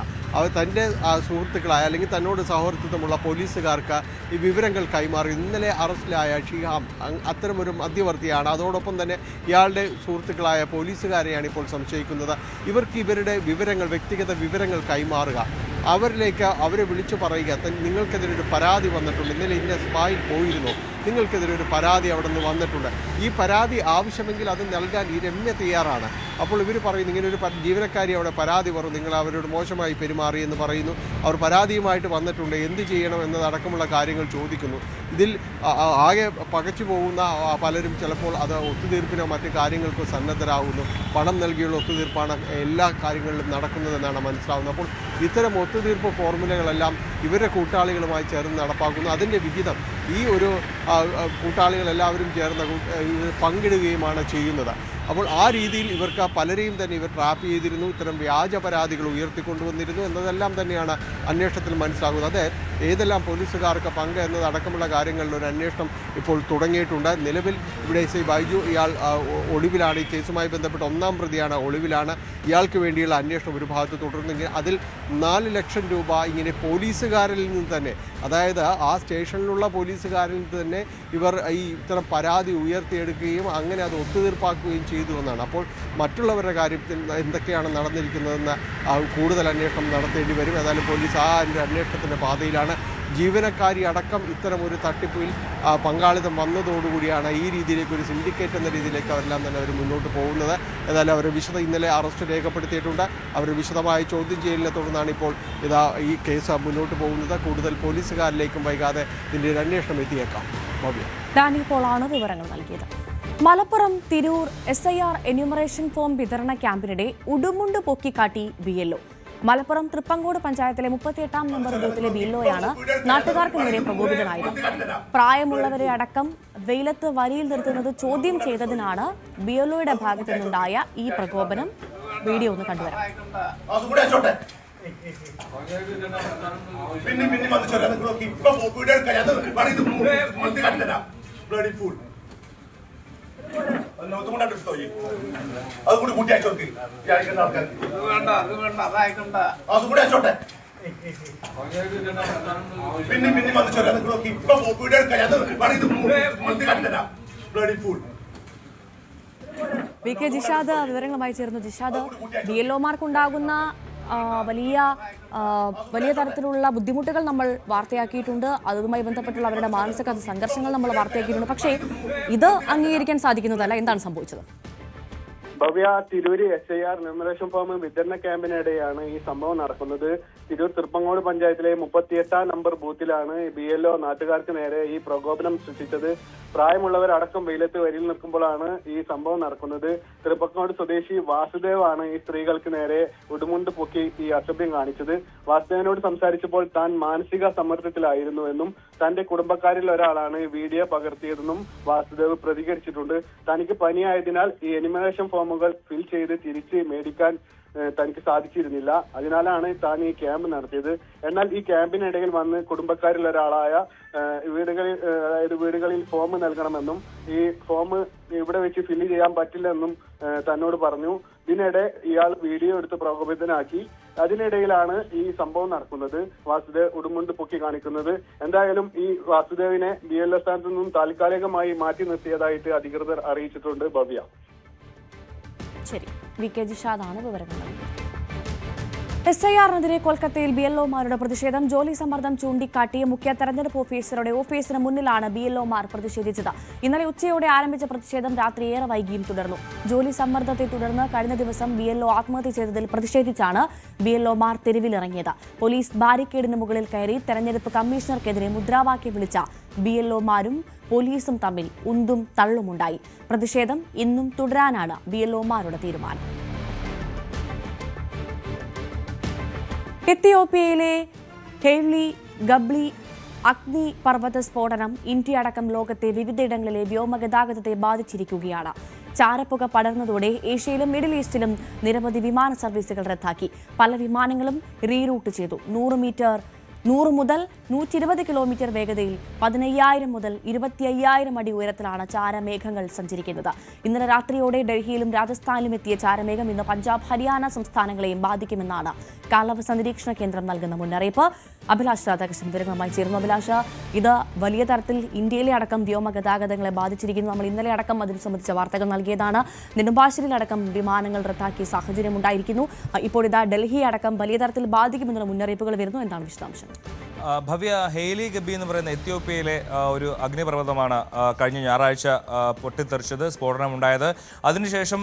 തൻ്റെ സുഹൃത്തുക്കളായ അല്ലെങ്കിൽ തന്നോട് സൗഹൃദത്വമുള്ള പോലീസുകാർക്ക് ഈ വിവരങ്ങൾ കൈമാറി. ഇന്നലെ അറസ്റ്റിലായ ഷിഹാം അത്തരമൊരു മധ്യവർത്തിയാണ്. അതോടൊപ്പം തന്നെ ഇയാളുടെ സുഹൃത്തുക്കളായ പോലീസുകാരെയാണ് ഇപ്പോൾ സംശയിക്കുന്നത്. ഇവർക്ക് ഇവരുടെ വിവരങ്ങൾ, വ്യക്തിഗത വിവരങ്ങൾ കൈമാറുക, അവരെ വിളിച്ചു പറയുക, നിങ്ങൾക്കെതിരെ ഒരു പരാതി വന്നിട്ടുണ്ട്, ഇന്നലെ ഇന്ന സ്പായിൽ പോയിരുന്നു, നിങ്ങൾക്കെതിരെ ഒരു പരാതി അവിടെ നിന്ന് വന്നിട്ടുണ്ട്, ഈ പരാതി ആവശ്യമെങ്കിൽ അത് നൽകാൻ ഈ രമ്യ തയ്യാറാണ്. അപ്പോൾ ഇവർ പറയുന്നു, ഇങ്ങനെ ഒരു ജീവനക്കാരി അവിടെ പരാതി പറഞ്ഞു, നിങ്ങൾ അവരോട് മോശമായി പെരുമാറി എന്ന് പറയുന്നു, അവർ പരാതിയുമായിട്ട് വന്നിട്ടുണ്ട്, എന്ത് ചെയ്യണം എന്നതടക്കമുള്ള കാര്യങ്ങൾ ചോദിക്കുന്നു. ഇതിൽ ആകെ പകച്ചു പോകുന്ന പലരും ചിലപ്പോൾ അത് ഒത്തുതീർപ്പിനോ മറ്റു കാര്യങ്ങൾക്കോ സന്നദ്ധരാകുന്നു. പണം നൽകിയുള്ള ഒത്തുതീർപ്പാണ് എല്ലാ കാര്യങ്ങളിലും നടക്കുന്നതെന്നാണ് മനസ്സിലാവുന്നത്. അപ്പോൾ ഇത്തരം ഒത്തുതീർപ്പ് ഫോർമുലകളെല്ലാം ഇവരുടെ കൂട്ടാളികളുമായി ചേർന്ന് നടപ്പാക്കുന്നു. അതിൻ്റെ വിഹിതം ഈ ഒരു കൂട്ടാളികളെല്ലാവരും ചേർന്ന് പങ്കിടുകയുമാണ് ചെയ്യുന്നത്. അപ്പോൾ ആ രീതിയിൽ ഇവർക്ക് പലരെയും തന്നെ ഇവർ ട്രാപ്പ് ചെയ്തിരുന്നു, ഇത്തരം വ്യാജ പരാതികൾ ഉയർത്തിക്കൊണ്ടുവന്നിരുന്നു എന്നതെല്ലാം തന്നെയാണ് അന്വേഷണത്തിൽ മനസ്സിലാകുന്നത്. അത് ഏതെല്ലാം പോലീസുകാർക്ക് പങ്ക് എന്നതടക്കമുള്ള കാര്യങ്ങളിൽ ഒരു അന്വേഷണം ഇപ്പോൾ തുടങ്ങിയിട്ടുണ്ട്. നിലവിൽ ഇവിടെ SI ബൈജു ഇയാൾ ഒളിവിലാണ്. ഈ കേസുമായി ബന്ധപ്പെട്ട് 1-ാം പ്രതിയാണ്, ഒളിവിലാണ്. ഇയാൾക്ക് വേണ്ടിയുള്ള അന്വേഷണം ഒരു ഭാഗത്ത് തുടർന്നെങ്കിൽ അതിൽ 4 ലക്ഷം രൂപ ഇങ്ങനെ പോലീസുകാരിൽ നിന്ന് തന്നെ, അതായത് ആ സ്റ്റേഷനിലുള്ള പോലീസുകാരിൽ നിന്ന് തന്നെ ഇവർ ഈ ഇത്തരം പരാതി ഉയർത്തിയെടുക്കുകയും അങ്ങനെ അത് ഒത്തുതീർപ്പാക്കുകയും ചെയ്തു എന്നാണ്. അപ്പോൾ മറ്റുള്ളവരുടെ കാര്യത്തിൽ എന്തൊക്കെയാണ് നടന്നിരിക്കുന്നതെന്ന് കൂടുതൽ അന്വേഷണം നടത്തേണ്ടി വരും. ഏതായാലും പോലീസ് ആ അന്വേഷണത്തിൻ്റെ പാതയിലാണ്. ജീവനക്കാരി അടക്കം ഇത്തരം ഒരു തട്ടിപ്പിൽ പങ്കാളിത്തം വന്നതോടുകൂടിയാണ് ഈ രീതിയിലേക്ക് ഒരു സിൻഡിക്കേറ്റ് എന്ന രീതിയിലേക്ക് അവരെല്ലാം തന്നെ അവർ മുന്നോട്ട് പോകുന്നത്. ഏതായാലും അവർ ഇന്നലെ അറസ്റ്റ് രേഖപ്പെടുത്തിയിട്ടുണ്ട്. അവർ വിശദമായ ചോദ്യം ചെയ്യലിനെ തുടർന്നാണ് ഇപ്പോൾ ഈ കേസ് മുന്നോട്ട് പോകുന്നത്. കൂടുതൽ പോലീസുകാരിലേക്കും വൈകാതെ ഇതിൻ്റെ ഒരു അന്വേഷണം എത്തിയേക്കാം. ഡാനി പോളാണ് വിവരങ്ങൾ നൽകിയത്. Malappuram Tirur SIR enumeration form വിതരണ ക്യാമ്പിനിടെ ഉടുമുണ്ട് പൊക്കിക്കാട്ടി BLO. മലപ്പുറം തൃപ്പങ്കോട് പഞ്ചായത്തിലെ 38-ാം നമ്പർ ബൂത്തിലെ BLOയാണ് നാട്ടുകാർക്ക് നേരെ പ്രകോപിതനായത്. പ്രായമുള്ളവരെ അടക്കം വെയിലത്ത് വരിയിൽ നിർത്തുന്നത് ചോദ്യം ചെയ്തതിനാണ് BLOയുടെ ഭാഗത്തു നിന്നുണ്ടായ ഈ പ്രകോപനം. വീഡിയോ ഒന്ന് കണ്ടുവരാം. VK ജിഷാദ് വിവരങ്ങളുമായി ചേർന്നു. ജിഷാദ്, BLOമാർക്കുണ്ടാകുന്ന വലിയ തരത്തിലുള്ള ബുദ്ധിമുട്ടുകൾ നമ്മൾ വാർത്തയാക്കിയിട്ടുണ്ട്. അതുമായി ബന്ധപ്പെട്ടുള്ള അവരുടെ മാനസിക സംഘർഷങ്ങൾ നമ്മൾ വാർത്തയാക്കിയിട്ടുണ്ട്. പക്ഷേ ഇത് അംഗീകരിക്കാൻ സാധിക്കുന്നതല്ല. എന്താണ് സംഭവിച്ചത്? Bhavya, Tirur SIR numeration form വിതരണ ക്യാമ്പിനിടെയാണ് ഈ സംഭവം നടക്കുന്നത്. തിരൂർ തൃപ്പങ്ങോട് പഞ്ചായത്തിലെ 38 നമ്പർ ബൂത്തിലാണ് BLO നാട്ടുകാർക്ക് നേരെ ഈ പ്രകോപനം സൃഷ്ടിച്ചത്. പ്രായമുള്ളവരടക്കം വെയിലത്ത് വരിയിൽ നിൽക്കുമ്പോഴാണ് ഈ സംഭവം നടക്കുന്നത്. തൃപ്പങ്ങോട് സ്വദേശി വാസുദേവ് ആണ് ഈ സ്ത്രീകൾക്ക് നേരെ ഉടുമുണ്ട് പൊക്കി ഈ അസഭ്യം കാണിച്ചത്. വാസുദേവനോട് സംസാരിച്ചപ്പോൾ താൻ മാനസിക സമ്മർദ്ദത്തിലായിരുന്നുവെന്നും തന്റെ കുടുംബക്കാരിൽ ഒരാളാണ് വീഡിയോ പകർത്തിയതെന്നും വാസുദേവ് പ്രതികരിച്ചിട്ടുണ്ട്. തനിക്ക് പനിയായതിനാൽ ഈ എനിമറേഷൻ ഫോമുകൾ ഫിൽ ചെയ്ത് തിരിച്ച് മേടിക്കാൻ തനിക്ക് സാധിച്ചിരുന്നില്ല. അതിനാലാണ് താൻ ഈ ക്യാമ്പ് നടത്തിയത്. എന്നാൽ ഈ ക്യാമ്പിനിടയിൽ വന്ന് കുടുംബക്കാരിൽ ഒരാളായ വീടുകളിൽ ഫോം നൽകണമെന്നും ഈ ഫോം ഇവിടെ വെച്ച് ഫില്ല് ചെയ്യാൻ പറ്റില്ലെന്നും തന്നോട് പറഞ്ഞു. ഇതിനിടെ ഇയാൾ വീഡിയോ എടുത്ത് പ്രകോപിതനാക്കി. അതിനിടയിലാണ് ഈ സംഭവം നടക്കുന്നത്. വാസുദേവ് ഉടുമുണ്ട് പൊക്കി കാണിക്കുന്നത്. എന്തായാലും ഈ വാസുദേവിനെ BLO സ്ഥാനത്ത് നിന്നും താൽക്കാലികമായി മാറ്റി നിർത്തിയതായിട്ട് അധികൃതർ അറിയിച്ചിട്ടുണ്ട്. ഭവ്യ. ശരി, VK ജിഷാദാണ് വിവരങ്ങൾ നൽകിയത്. SIR-നെതിരെ കൊൽക്കത്തയിൽ BLO-മാരുടെ പ്രതിഷേധം. ജോലി സമ്മർദ്ദം ചൂണ്ടിക്കാട്ടി മുഖ്യ തെരഞ്ഞെടുപ്പ് ഓഫീസറുടെ ഓഫീസിന് മുന്നിലാണ് BLO-മാർ പ്രതിഷേധിച്ചത്. ഇന്നലെ ഉച്ചയോടെ ആരംഭിച്ച പ്രതിഷേധം രാത്രി ഏറെ വൈകിയും തുടർന്നു. ജോലി സമ്മർദ്ദത്തെ തുടർന്ന് കഴിഞ്ഞ ദിവസം BLO ആത്മഹത്യ ചെയ്തതിൽ പ്രതിഷേധിച്ചാണ് BLO-മാർ തെരുവിലിറങ്ങിയത്. പോലീസ് ബാരിക്കേഡിന് മുകളിൽ കയറി തെരഞ്ഞെടുപ്പ് കമ്മീഷണർക്കെതിരെ മുദ്രാവാക്യം വിളിച്ച BLO-മാരും പോലീസും തമ്മിൽ ഉന്തും തള്ളുമുണ്ടായി. പ്രതിഷേധം ഇന്നും തുടരാനാണ് BLO-മാരുടെ തീരുമാനം. എത്യോപ്യയിലെ ഹെയ്ലി ഗബ്ലി അഗ്നിപർവ്വത സ്ഫോടനം ഇന്ത്യ അടക്കം ലോകത്തെ വിവിധയിടങ്ങളിലെ വ്യോമഗതാഗതത്തെ ബാധിച്ചിരിക്കുകയാണ്. ചാരപ്പുക പടർന്നതോടെ ഏഷ്യയിലും മിഡിൽ ഈസ്റ്റിലും നിരവധി വിമാന സർവീസുകൾ റദ്ദാക്കി. പല വിമാനങ്ങളും റീറൂട്ട് ചെയ്തു. 100 മുതൽ 120 കിലോമീറ്റർ വേഗതയിൽ 15,000 മുതൽ 25,000 അടി ഉയരത്തിലാണ് ചാരമേഘങ്ങൾ സഞ്ചരിക്കുന്നത്. ഇന്നലെ രാത്രിയോടെ ഡൽഹിയിലും രാജസ്ഥാനിലും എത്തിയ ചാരമേഘം ഇന്ന് പഞ്ചാബ്, ഹരിയാന സംസ്ഥാനങ്ങളെയും ബാധിക്കുമെന്നാണ് കാലാവസ്ഥാ നിരീക്ഷണ കേന്ദ്രം നൽകുന്ന മുന്നറിയിപ്പ്. അഭിലാഷ് രാധാകൃഷ്ണൻ വിവരങ്ങളുമായി ചേർന്നു. അഭിലാഷ്, ഇത് വലിയ തരത്തിൽ ഇന്ത്യയിലെ അടക്കം വ്യോമഗതാഗതങ്ങളെ ബാധിച്ചിരിക്കുന്നു. നമ്മൾ ഇന്നലെ അടക്കം അതിന് സംബന്ധിച്ച വാർത്തകൾ നൽകിയതാണ്. നെടുമ്പാശ്ശേരിയിലടക്കം വിമാനങ്ങൾ റദ്ദാക്കിയ സാഹചര്യം ഉണ്ടായിരിക്കുന്നു. ഇപ്പോൾ ഇതാ ഡൽഹി അടക്കം വലിയ തരത്തിൽ ബാധിക്കുമെന്നുള്ള മുന്നറിയിപ്പുകൾ വരുന്നു. എന്താണ് വിശദാംശം? ഭവ്യ, ഹെയ്ലി ഗബി എന്ന് പറയുന്ന എത്യോപ്യയിലെ ഒരു അഗ്നിപർവ്വതമാണ് കഴിഞ്ഞ ഞായറാഴ്ച പൊട്ടിത്തെറിച്ചത്, സ്ഫോടനമുണ്ടായത്. അതിനുശേഷം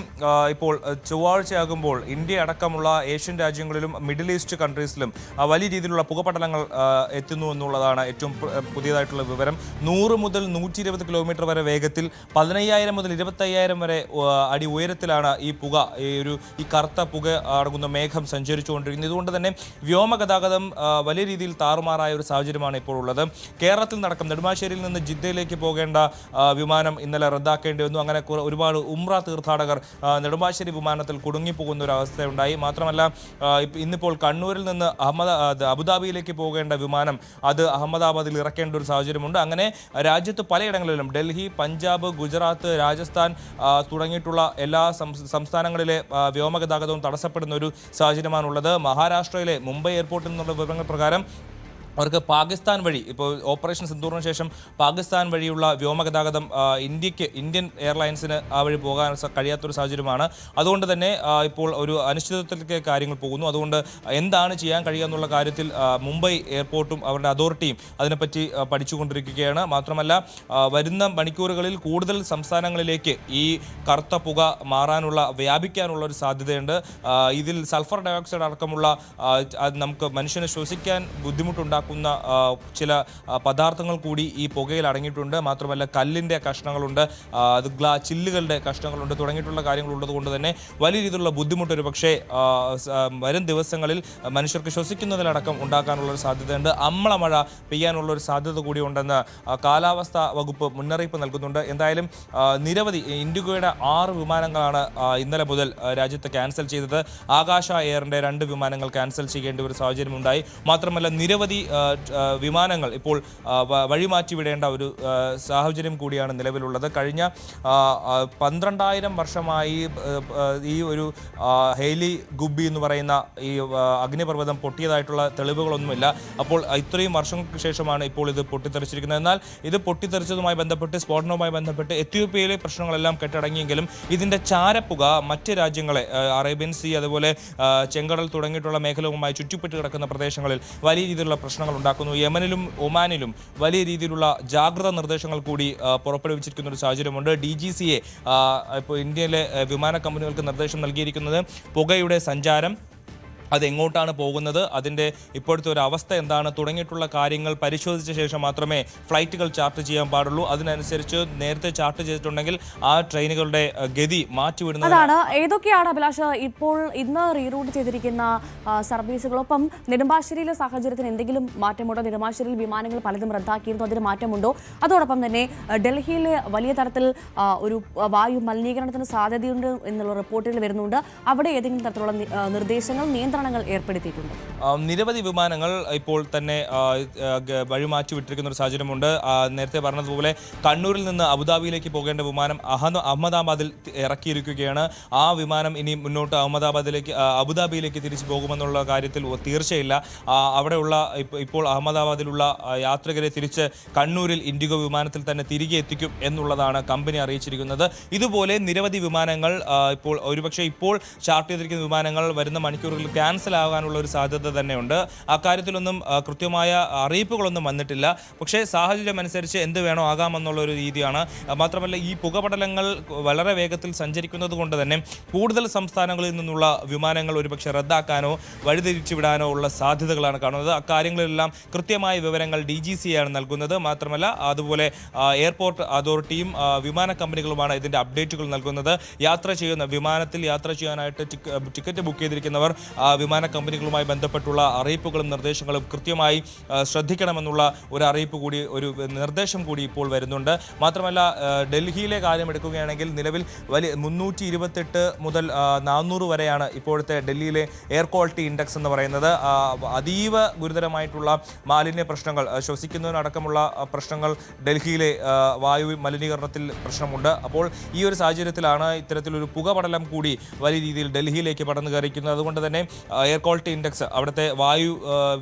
ഇപ്പോൾ ചൊവ്വാഴ്ചയാകുമ്പോൾ ഇന്ത്യ അടക്കമുള്ള ഏഷ്യൻ രാജ്യങ്ങളിലും മിഡിൽ ഈസ്റ്റ് കൺട്രീസിലും വലിയ രീതിയിലുള്ള പുകപടലങ്ങൾ എത്തുന്നു എന്നുള്ളതാണ് ഏറ്റവും പുതിയതായിട്ടുള്ള വിവരം. 100 മുതൽ 120 കിലോമീറ്റർ വരെ വേഗത്തിൽ 15,000 മുതൽ 25,000 വരെ അടി ഉയരത്തിലാണ് ഈ കറുത്ത പുക അടങ്ങുന്ന മേഘം സഞ്ചരിച്ചുകൊണ്ടിരിക്കുന്നത്. ഇതുകൊണ്ട് തന്നെ വ്യോമഗതാഗതം വലിയ രീതിയിൽ താറുമാറായ ഒരു സാഹചര്യമാണ് ഇപ്പോൾ ഉള്ളത്. കേരളത്തിൽ നടക്കം നെടുമ്പാശ്ശേരിയിൽ നിന്ന് ജിദ്ദയിലേക്ക് പോകേണ്ട വിമാനം ഇന്നലെ റദ്ദാക്കേണ്ടി വന്നു. അങ്ങനെ ഒരുപാട് ഉംറ തീർത്ഥാടകർ നെടുമ്പാശ്ശേരി വിമാനത്തിൽ കുടുങ്ങിപ്പോകുന്ന ഒരു അവസ്ഥയുണ്ടായി. മാത്രമല്ല ഇന്നിപ്പോൾ കണ്ണൂരിൽ നിന്ന് അബുദാബിയിലേക്ക് പോകേണ്ട വിമാനം അത് അഹമ്മദാബാദിൽ ഇറക്കേണ്ട ഒരു സാഹചര്യമുണ്ട്. അങ്ങനെ രാജ്യത്ത് പലയിടങ്ങളിലും ഡൽഹി, പഞ്ചാബ്, ഗുജറാത്ത്, രാജസ്ഥാൻ തുടങ്ങിയിട്ടുള്ള എല്ലാ സംസ്ഥാനങ്ങളിലെ വ്യോമഗതാഗതവും തടസ്സപ്പെടുന്ന ഒരു സാഹചര്യമാണുള്ളത്. മഹാരാഷ്ട്രയിലെ മുംബൈ എയർപോർട്ടിൽ നിന്നുള്ള വിവരങ്ങൾ പ്രകാരം അവർക്ക് പാകിസ്ഥാൻ വഴി, ഇപ്പോൾ ഓപ്പറേഷൻ സിന്ദൂറിന് ശേഷം പാകിസ്ഥാൻ വഴിയുള്ള വ്യോമഗതാഗതം ഇന്ത്യൻ എയർലൈൻസിന് ആ വഴി പോകാൻ കഴിയാത്തൊരു സാഹചര്യമാണ്. അതുകൊണ്ട് തന്നെ ഇപ്പോൾ ഒരു അനിശ്ചിതത്വത്തിലേക്ക് കാര്യങ്ങൾ പോകുന്നു. അതുകൊണ്ട് എന്താണ് ചെയ്യാൻ കഴിയുക എന്നുള്ള കാര്യത്തിൽ മുംബൈ എയർപോർട്ടും അവരുടെ അതോറിറ്റിയും അതിനെപ്പറ്റി പഠിച്ചുകൊണ്ടിരിക്കുകയാണ്. മാത്രമല്ല വരുന്ന മണിക്കൂറുകളിൽ കൂടുതൽ സംസ്ഥാനങ്ങളിലേക്ക് ഈ കറുത്ത പുക വ്യാപിക്കാനുള്ള ഒരു സാധ്യതയുണ്ട്. ഇതിൽ സൾഫർ ഡയോക്സൈഡ് അടക്കമുള്ള നമുക്ക് മനുഷ്യന് ശ്വസിക്കാൻ ബുദ്ധിമുട്ടുണ്ടാക്കും ചില പദാർത്ഥങ്ങൾ കൂടി ഈ പുകയിൽ അടങ്ങിയിട്ടുണ്ട്. മാത്രമല്ല കല്ലിൻ്റെ കഷ്ണങ്ങളുണ്ട്, ചില്ലുകളുടെ കഷ്ണങ്ങളുണ്ട്, തുടങ്ങിയിട്ടുള്ള കാര്യങ്ങളുള്ളത് കൊണ്ട് തന്നെ വലിയ രീതിയിലുള്ള ബുദ്ധിമുട്ട് ഒരു പക്ഷേ വരും ദിവസങ്ങളിൽ മനുഷ്യർക്ക് ശ്വസിക്കുന്നതിലടക്കം ഉണ്ടാക്കാനുള്ളൊരു സാധ്യതയുണ്ട്. അമ്ലമഴ പെയ്യാനുള്ള ഒരു സാധ്യത കൂടി ഉണ്ടെന്ന് കാലാവസ്ഥാ വകുപ്പ് മുന്നറിയിപ്പ് നൽകുന്നുണ്ട്. എന്തായാലും നിരവധി ഇൻഡിഗോയുടെ 6 വിമാനങ്ങളാണ് ഇന്നലെ മുതൽ രാജ്യത്ത് ക്യാൻസൽ ചെയ്തത്. ആകാശ എയറിൻ്റെ 2 വിമാനങ്ങൾ ക്യാൻസൽ ചെയ്യേണ്ട ഒരു സാഹചര്യമുണ്ടായി. മാത്രമല്ല നിരവധി വിമാനങ്ങൾ ഇപ്പോൾ വഴിമാറ്റിവിടേണ്ട ഒരു സാഹചര്യം കൂടിയാണ് നിലവിലുള്ളത്. കഴിഞ്ഞ 12,000 വർഷമായി ഈ ഒരു ഹെയ്ലി ഗുബി എന്ന് പറയുന്ന ഈ അഗ്നിപർവ്വതം പൊട്ടിയതായിട്ടുള്ള തെളിവുകളൊന്നുമില്ല. അപ്പോൾ ഇത്രയും വർഷങ്ങൾക്ക് ശേഷമാണ് ഇപ്പോൾ ഇത് പൊട്ടിത്തെറിച്ചിരിക്കുന്നത്. എന്നാൽ ഇത് പൊട്ടിത്തെറിച്ചതുമായി ബന്ധപ്പെട്ട് സ്ഫോടനവുമായി ബന്ധപ്പെട്ട് എത്യോപ്യയിലെ പ്രശ്നങ്ങളെല്ലാം കെട്ടടങ്ങിയെങ്കിലും ഇതിൻ്റെ ചാരപ്പുക മറ്റ് രാജ്യങ്ങളെ അറേബ്യൻ സീ അതുപോലെ ചെങ്കടൽ തുടങ്ങിയിട്ടുള്ള മേഖലകളുമായി ചുറ്റിപ്പെട്ട് കിടക്കുന്ന പ്രദേശങ്ങളിൽ വലിയ രീതിയിലുള്ള പ്രശ്നങ്ങൾ ഉണ്ടാക്കുന്നു. യമനിലും ഒമാനിലും വലിയ രീതിയിലുള്ള ജാഗ്രതാ നിർദ്ദേശങ്ങൾ കൂടി പുറപ്പെടുവിച്ചിരിക്കുന്ന ഒരു സാഹചര്യമുണ്ട്. DGCA ഇപ്പോൾ ഇന്ത്യയിലെ വിമാന കമ്പനികൾക്ക് നിർദ്ദേശം നൽകിയിരിക്കുന്നത് പുകയുടെ സഞ്ചാരം, അതെങ്ങോട്ടാണ് പോകുന്നത്, അതിൻ്റെ ഇപ്പോഴത്തെ ഒരു അവസ്ഥ എന്താണ് തുടങ്ങിയിട്ടുള്ള കാര്യങ്ങൾ പരിശോധിച്ച ശേഷം മാത്രമേ ഫ്ലൈറ്റുകൾ ചാർട്ട് ചെയ്യാൻ പാടുള്ളൂ. അതിനനുസരിച്ച് നേരത്തെ ചാർട്ട് ചെയ്തിട്ടുണ്ടെങ്കിൽ ആ ട്രെയിനുകളുടെ ഗതി മാറ്റിവിടുന്നതാണ്. ഏതൊക്കെയാണ് അഭിലാഷ് ഇപ്പോൾ ഇന്ന് റീറൂട്ട് ചെയ്തിരിക്കുന്ന സർവീസുകളൊപ്പം നെടുമ്പാശ്ശേരിയിലെ സാഹചര്യത്തിന് എന്തെങ്കിലും മാറ്റമുണ്ടോ? നെടുമ്പാശ്ശേരിയിൽ വിമാനങ്ങൾ പലതും റദ്ദാക്കിയിരുന്നു, അതിന് മാറ്റമുണ്ടോ? അതോടൊപ്പം തന്നെ ഡൽഹിയിൽ വലിയ തരത്തിൽ ഒരു വായു മലിനീകരണത്തിന് സാധ്യതയുണ്ട് എന്നുള്ള റിപ്പോർട്ടുകൾ വരുന്നുണ്ട്. അവിടെ ഏതെങ്കിലും തരത്തിലുള്ള നിർദ്ദേശങ്ങൾ ഏർപ്പെടുത്തിയിട്ടുണ്ട്? നിരവധി വിമാനങ്ങൾ ഇപ്പോൾ തന്നെ വഴിമാറ്റി വിട്ടിരിക്കുന്ന ഒരു സാഹചര്യമുണ്ട്. നേരത്തെ പറഞ്ഞതുപോലെ കണ്ണൂരിൽ നിന്ന് അബുദാബിയിലേക്ക് പോകേണ്ട വിമാനം അഹമ്മദാബാദിൽ ഇറക്കിയിരിക്കുകയാണ്. ആ വിമാനം ഇനി മുന്നോട്ട് അബുദാബിയിലേക്ക് തിരിച്ചു പോകുമെന്നുള്ള കാര്യത്തിൽ തീർച്ചയില്ല. അവിടെയുള്ള ഇപ്പോൾ അഹമ്മദാബാദിലുള്ള യാത്രികരെ തിരിച്ച് കണ്ണൂരിൽ ഇൻഡിഗോ വിമാനത്തിൽ തന്നെ തിരികെ എത്തിക്കും എന്നുള്ളതാണ് കമ്പനി അറിയിച്ചിരിക്കുന്നത്. ഇതുപോലെ നിരവധി വിമാനങ്ങൾ ഇപ്പോൾ ഒരുപക്ഷെ ഇപ്പോൾ ചാർട്ട് ചെയ്തിരിക്കുന്ന വിമാനങ്ങൾ വരുന്ന മണിക്കൂറുകളിൽ ക്യാൻസൽ ആകാനുള്ള ഒരു സാധ്യത തന്നെയുണ്ട്. അക്കാര്യത്തിലൊന്നും കൃത്യമായ അറിയിപ്പുകളൊന്നും വന്നിട്ടില്ല. പക്ഷേ സാഹചര്യം അനുസരിച്ച് എന്ത് വേണോ ആകാമെന്നുള്ളൊരു രീതിയാണ്. മാത്രമല്ല ഈ പുകപടലങ്ങൾ വളരെ വേഗത്തിൽ സഞ്ചരിക്കുന്നത് കൊണ്ട് തന്നെ കൂടുതൽ സംസ്ഥാനങ്ങളിൽ നിന്നുള്ള വിമാനങ്ങൾ ഒരുപക്ഷെ റദ്ദാക്കാനോ വഴിതിരിച്ചു വിടാനോ ഉള്ള സാധ്യതകളാണ് കാണുന്നത്. അക്കാര്യങ്ങളിലെല്ലാം കൃത്യമായ വിവരങ്ങൾ DGCA ആണ് നൽകുന്നത്. മാത്രമല്ല അതുപോലെ എയർപോർട്ട് അതോറിറ്റിയും വിമാന കമ്പനികളുമാണ് ഇതിൻ്റെ അപ്ഡേറ്റുകൾ നൽകുന്നത്. വിമാനത്തിൽ യാത്ര ചെയ്യാനായിട്ട് ടിക്കറ്റ് ബുക്ക് ചെയ്തിരിക്കുന്നവർ വിമാന കമ്പനികളുമായി ബന്ധപ്പെട്ടുള്ള അറിയിപ്പുകളും നിർദ്ദേശങ്ങളും കൃത്യമായി ശ്രദ്ധിക്കണമെന്നുള്ള ഒരു അറിയിപ്പ് കൂടി, ഒരു നിർദ്ദേശം കൂടി ഇപ്പോൾ വരുന്നുണ്ട്. മാത്രമല്ല ഡൽഹിയിലെ കാര്യം എടുക്കുകയാണെങ്കിൽ നിലവിൽ 328 മുതൽ 400 വരെയാണ് ഇപ്പോഴത്തെ ഡൽഹിയിലെ എയർ ക്വാളിറ്റി ഇൻഡെക്സ് എന്ന് പറയുന്നത്. അതീവ ഗുരുതരമായിട്ടുള്ള മാലിന്യ പ്രശ്നങ്ങൾ, ശ്വസിക്കുന്നതിനടക്കമുള്ള പ്രശ്നങ്ങൾ ഡൽഹിയിലെ വായു മലിനീകരണത്തിൽ പ്രശ്നമുണ്ട്. അപ്പോൾ ഈ ഒരു സാഹചര്യത്തിലാണ് ഇത്തരത്തിലൊരു പുകപടലം കൂടി വലിയ രീതിയിൽ ഡൽഹിയിലേക്ക് പടർന്നു കയറിക്കുന്നത്. അതുകൊണ്ട് തന്നെ എയർ ക്വാളിറ്റി ഇൻഡെക്സ്, അവിടുത്തെ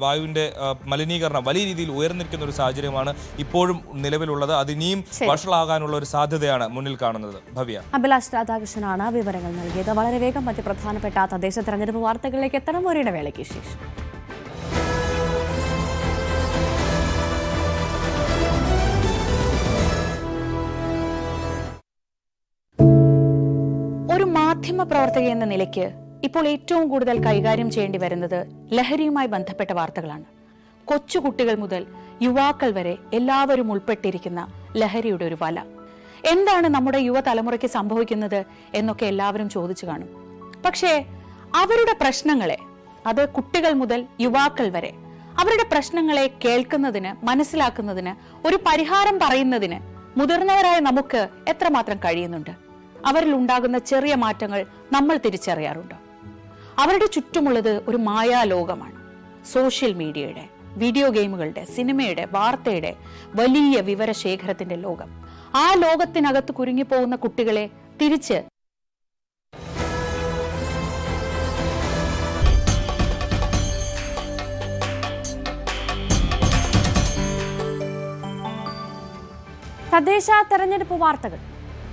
വായുവിൻ്റെ മലിനീകരണം വലിയ രീതിയിൽ ഉയർന്നിരിക്കുന്ന ഒരു സാഹചര്യമാണ് ഇപ്പോഴും നിലവിലുള്ളത്. അതിനിയും വഷളാകാനുള്ള ഒരു സാധ്യതയാണ് മുന്നിൽ കാണുന്നത്. ഭവ്യ. അഭിലാഷ് രാധാകൃഷ്ണനാണ് വിവരങ്ങൾ നൽകിയത്. വളരെ വേഗം മറ്റ് പ്രധാനപ്പെട്ട തദ്ദേശ തെരഞ്ഞെടുപ്പ് വാർത്തകളിലേക്ക് എത്തണം. ഒരിടവേളയ്ക്ക് ശേഷം ഒരു മാധ്യമ പ്രവർത്തക എന്ന നിലയ്ക്ക് ഇപ്പോൾ ഏറ്റവും കൂടുതൽ കൈകാര്യം ചെയ്യേണ്ടി വരുന്നത് ലഹരിയുമായി ബന്ധപ്പെട്ട വാർത്തകളാണ്. കൊച്ചുകുട്ടികൾ മുതൽ യുവാക്കൾ വരെ എല്ലാവരും ഉൾപ്പെട്ടിരിക്കുന്ന ലഹരിയുടെ ഒരു വല. എന്താണ് നമ്മുടെ യുവതലമുറയ്ക്ക് സംഭവിക്കുന്നത് എന്നൊക്കെ എല്ലാവരും ചോദിച്ചു കാണും. പക്ഷേ അവരുടെ പ്രശ്നങ്ങളെ, അത് കുട്ടികൾ മുതൽ യുവാക്കൾ വരെ, അവരുടെ പ്രശ്നങ്ങളെ കേൾക്കുന്നതിന്, മനസ്സിലാക്കുന്നതിന്, ഒരു പരിഹാരം പറയുന്നതിന് മുതിർന്നവരായ നമുക്ക് എത്രമാത്രം കഴിയുന്നുണ്ട്? അവരിൽ ഉണ്ടാകുന്ന ചെറിയ മാറ്റങ്ങൾ നമ്മൾ തിരിച്ചറിയാറുണ്ടോ? അവരുടെ ചുറ്റുമുള്ളത് ഒരു മായാലോകമാണ്. സോഷ്യൽ മീഡിയയുടെ, വീഡിയോ ഗെയിമുകളുടെ, സിനിമയുടെ, വാർത്തയുടെ വലിയ വിവരശേഖരത്തിന്റെ ലോകം. ആ ലോകത്തിനകത്ത് കുരുങ്ങിപ്പോകുന്ന കുട്ടികളെ തിരിച്ച് തദ്ദേശ തെരഞ്ഞെടുപ്പ് വാർത്തകൾ.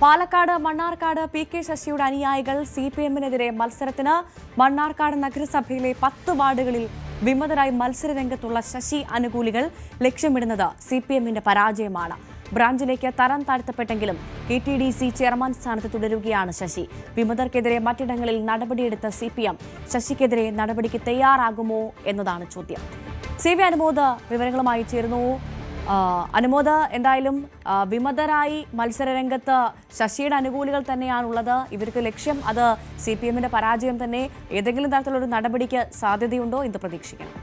പാലക്കാട് മണ്ണാർക്കാട് PK ശശിയുടെ അനുയായികൾ CPM-നെതിരെ മത്സരത്തിന്. മണ്ണാർക്കാട് നഗരസഭയിലെ 10 വാർഡുകളിൽ വിമതരായി മത്സരരംഗത്തുള്ള ശശി അനുകൂലികൾ ലക്ഷ്യമിടുന്നത് CPM-ന്റെ പരാജയമാണ്. ബ്രാഞ്ചിലേക്ക് തരം താഴ്ത്തപ്പെട്ടെങ്കിലും KTDC ചെയർമാൻ സ്ഥാനത്ത് തുടരുകയാണ് ശശി. വിമതർക്കെതിരെ മറ്റിടങ്ങളിൽ നടപടിയെടുത്ത CPM ശശിക്കെതിരെ നടപടിക്ക് തയ്യാറാകുമോ എന്നതാണ് ചോദ്യം. CV അനുമോദ് വിവരങ്ങളുമായി ചേരുന്നു. അനുമോദ്, എന്തായാലും വിമതരായി മത്സരരംഗത്ത് ശശിയുടെ അനുകൂലികൾ തന്നെയാണുള്ളത്. ഇവർക്ക് ലക്ഷ്യം അത് CPM-ന്റെ പരാജയം തന്നെ. ഏതെങ്കിലും തരത്തിലൊരു നടപടിക്ക് സാധ്യതയുണ്ടോ എന്ന് പ്രതീക്ഷിക്കണം?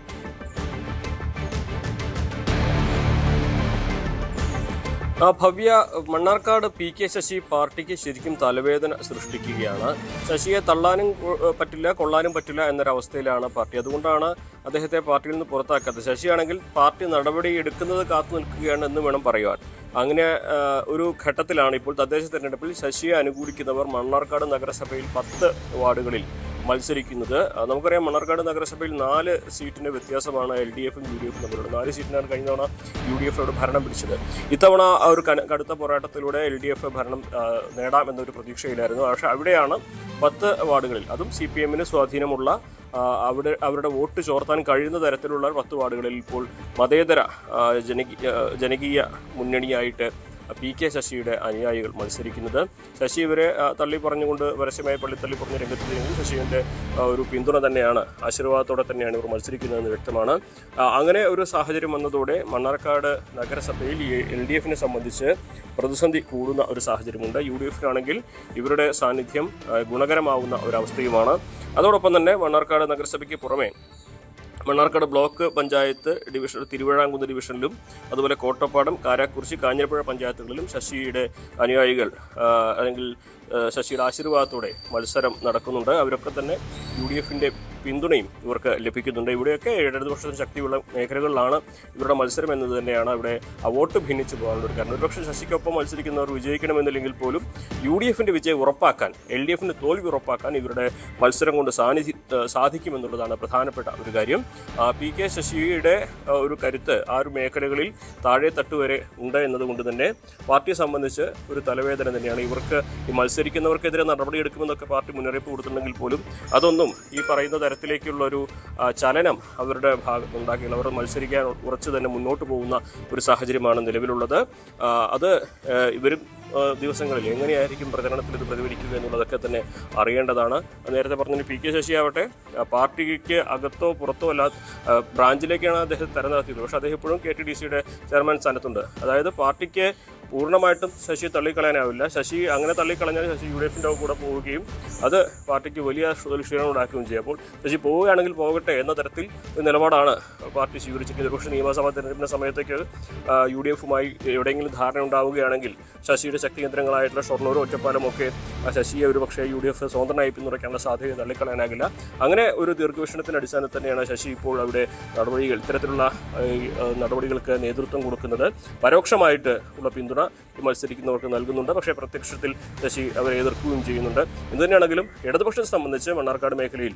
ഭവ്യ, മണ്ണാർക്കാട് PK ശശി പാർട്ടിക്ക് ശരിക്കും തലവേദന സൃഷ്ടിക്കുകയാണ്. ശശിയെ തള്ളാനും പറ്റില്ല, കൊള്ളാനും പറ്റില്ല എന്നൊരവസ്ഥയിലാണ് പാർട്ടി. അതുകൊണ്ടാണ് അദ്ദേഹത്തെ പാർട്ടിയിൽ നിന്ന് പുറത്താക്കാത്തത്. ശശിയാണെങ്കിൽ പാർട്ടി നടപടി എടുക്കുന്നത് കാത്തു നിൽക്കുകയാണ് എന്ന് വേണം പറയുവാൻ. അങ്ങനെ ഒരു ഘട്ടത്തിലാണ് ഇപ്പോൾ തദ്ദേശ തെരഞ്ഞെടുപ്പിൽ ശശിയെ അനുകൂലിക്കുന്നവർ മണ്ണാർക്കാട് നഗരസഭയിൽ 10 വാർഡുകളിൽ മത്സരിക്കുന്നത്. നമുക്കറിയാം, മണ്ണാർക്കാട് നഗരസഭയിൽ 4 സീറ്റിൻ്റെ വ്യത്യാസമാണ് LDF-ഉം UDF-ഉം തമ്മിലുള്ളത്. 4 സീറ്റിനാണ് കഴിഞ്ഞ തവണ UDF അവിടെ ഭരണം പിടിച്ചത്. ഇത്തവണ ആ ഒരു കടുത്ത പോരാട്ടത്തിലൂടെ LDF ഭരണം നേടാമെന്നൊരു പ്രതീക്ഷയിലായിരുന്നു. പക്ഷേ അവിടെയാണ് 10 വാർഡുകളിൽ, അതും CPM-ന് സ്വാധീനമുള്ള അവരുടെ വോട്ട് ചോർത്താൻ കഴിയുന്ന തരത്തിലുള്ള 10 വാർഡുകളിൽ ഇപ്പോൾ മതേതര ജനകീയ മുന്നണിയായിട്ട് PK ശശിയുടെ അനുയായികൾ മത്സരിക്കുന്നത്. ശശി ഇവരെ തള്ളി പറഞ്ഞുകൊണ്ട് പരസ്യമായി തള്ളി പറഞ്ഞ രംഗത്തെങ്കിൽ ശശിയുടെ ഒരു പിന്തുണ തന്നെയാണ്, ആശീർവാദത്തോടെ തന്നെയാണ് ഇവർ മത്സരിക്കുന്നതെന്ന് വ്യക്തമാണ്. അങ്ങനെ ഒരു സാഹചര്യം വന്നതോടെ മണ്ണാർക്കാട് നഗരസഭയിൽ LDF-നെ സംബന്ധിച്ച് പ്രതിസന്ധി കൂടുന്ന ഒരു സാഹചര്യമുണ്ട്. UDF-നാണെങ്കിൽ ഇവരുടെ സാന്നിധ്യം ഗുണകരമാവുന്ന ഒരവസ്ഥയുമാണ്. അതോടൊപ്പം തന്നെ മണ്ണാർക്കാട് നഗരസഭയ്ക്ക് പുറമെ മണ്ണാർക്കാട് ബ്ലോക്ക് പഞ്ചായത്ത് ഡിവിഷൻ, തിരുവിഴാംകുന്ന് ഡിവിഷനിലും അതുപോലെ കോട്ടപ്പാടം, കാരാക്കുറിശി, കാഞ്ഞിരപ്പുഴ പഞ്ചായത്തുകളിലും ശശിയുടെ അനുയായികൾ അല്ലെങ്കിൽ ശശിയുടെ ആശീർവാദത്തോടെ മത്സരം നടക്കുന്നുണ്ട്. അവരൊക്കെ തന്നെ UDF-ന്റെ പിന്തുണയും ഇവർക്ക് ലഭിക്കുന്നുണ്ട്. ഇവിടെയൊക്കെ ഇടതുപക്ഷത്തിന് ശക്തിയുള്ള മേഖലകളിലാണ് ഇവരുടെ മത്സരം എന്നത് തന്നെയാണ് ഇവിടെ വോട്ട് ഭിന്നിച്ചു പോകാനുള്ള ഒരു കാരണം. ഒരുപക്ഷെ ശശിക്കൊപ്പം മത്സരിക്കുന്നവർ വിജയിക്കണമെന്നില്ലെങ്കിൽ പോലും UDF-ന്റെ വിജയം ഉറപ്പാക്കാൻ, LDF-ന്റെ തോൽവി ഉറപ്പാക്കാൻ ഇവരുടെ മത്സരം കൊണ്ട് സാധിക്കുമെന്നുള്ളതാണ് പ്രധാനപ്പെട്ട ഒരു കാര്യം. PK ശശിയുടെ ഒരു കരുത്ത് ആ ഒരു മേഖലകളിൽ താഴെ തട്ടുവരെ ഉണ്ട് എന്നതുകൊണ്ട് തന്നെ പാർട്ടിയെ സംബന്ധിച്ച് ഒരു തലവേദന തന്നെയാണ്. ഇവർക്ക് ഈ മത്സരിക്കുന്നവർക്കെതിരെ നടപടിയെടുക്കുമെന്നൊക്കെ പാർട്ടി മുന്നറിയിപ്പ് കൊടുത്തിട്ടുണ്ടെങ്കിൽ പോലും അതൊന്നും ഈ പറയുന്ന തരത്തിലേക്കുള്ളൊരു ചലനം അവരുടെ ഭാഗത്തുണ്ടാക്കിയില്ല. അവർ മത്സരിക്കാൻ ഉറച്ചു തന്നെ മുന്നോട്ട് പോകുന്ന ഒരു സാഹചര്യമാണ് നിലവിലുള്ളത്. അത് ഇവരും ദിവസങ്ങളിൽ എങ്ങനെയായിരിക്കും പ്രചരണത്തിൽ ഇത് പ്രതിഫലിക്കുക എന്നുള്ളതൊക്കെ തന്നെ അറിയേണ്ടതാണ്. നേരത്തെ പറഞ്ഞ PK ശശി ആവട്ടെ പാർട്ടിക്ക് അകത്തോ പുറത്തോ അല്ലാത്ത ബ്രാഞ്ചിലേക്കാണ് അദ്ദേഹം തരം നടത്തിയത്. പക്ഷേ അദ്ദേഹം ഇപ്പോഴും KTDC-യുടെ ചെയർമാൻ സ്ഥാനത്തുണ്ട്. അതായത് പാർട്ടിക്ക് പൂർണ്ണമായിട്ടും ശശി തള്ളിക്കളയാനാവില്ല. ശശി അങ്ങനെ തള്ളിക്കളഞ്ഞാൽ ശശി UDF-ന്റെ കൂടെ പോവുകയും അത് പാർട്ടിക്ക് വലിയ ക്ഷീണം ഉണ്ടാക്കുകയും ചെയ്യും. അപ്പോൾ ശശി പോവുകയാണെങ്കിൽ പോകട്ടെ എന്ന തരത്തിൽ ഒരു നിലപാടാണ് പാർട്ടി സ്വീകരിച്ചിരിക്കുന്നത്. പക്ഷേ നിയമസഭാ തെരഞ്ഞെടുപ്പിൻ്റെ സമയത്തേക്ക് UDF-ഉമായി എവിടെയെങ്കിലും ധാരണ ഉണ്ടാവുകയാണെങ്കിൽ ശശിയുടെ ശക്തി കേന്ദ്രങ്ങളായിട്ടുള്ള ഷൊർണൂരും ഒറ്റപ്പാലമൊക്കെ ശശിയെ ഒരു പക്ഷേ UDF സ്വതന്ത്രമായി പിന്തുണയ്ക്കാനുള്ള സാധ്യത തള്ളിക്കളയാനാകില്ല. അങ്ങനെ ഒരു ദീർഘവീക്ഷണത്തിൻ്റെ അടിസ്ഥാനത്തിൽ തന്നെയാണ് ശശി ഇപ്പോൾ അവിടെ ഇത്തരത്തിലുള്ള നടപടികൾക്ക് നേതൃത്വം കൊടുക്കുന്നത്. പരോക്ഷമായിട്ട് ഉള്ള പിന്തുണ മത്സരിക്കുന്നവർക്ക് നൽകുന്നുണ്ട്. പക്ഷേ പ്രത്യക്ഷത്തിൽ ശശി അവരെ എതിർക്കുകയും ചെയ്യുന്നുണ്ട്. എന്തുതന്നെയാണെങ്കിലും ഇടതുപക്ഷത്തെ സംബന്ധിച്ച് മണ്ണാർക്കാട് മേഖലയിൽ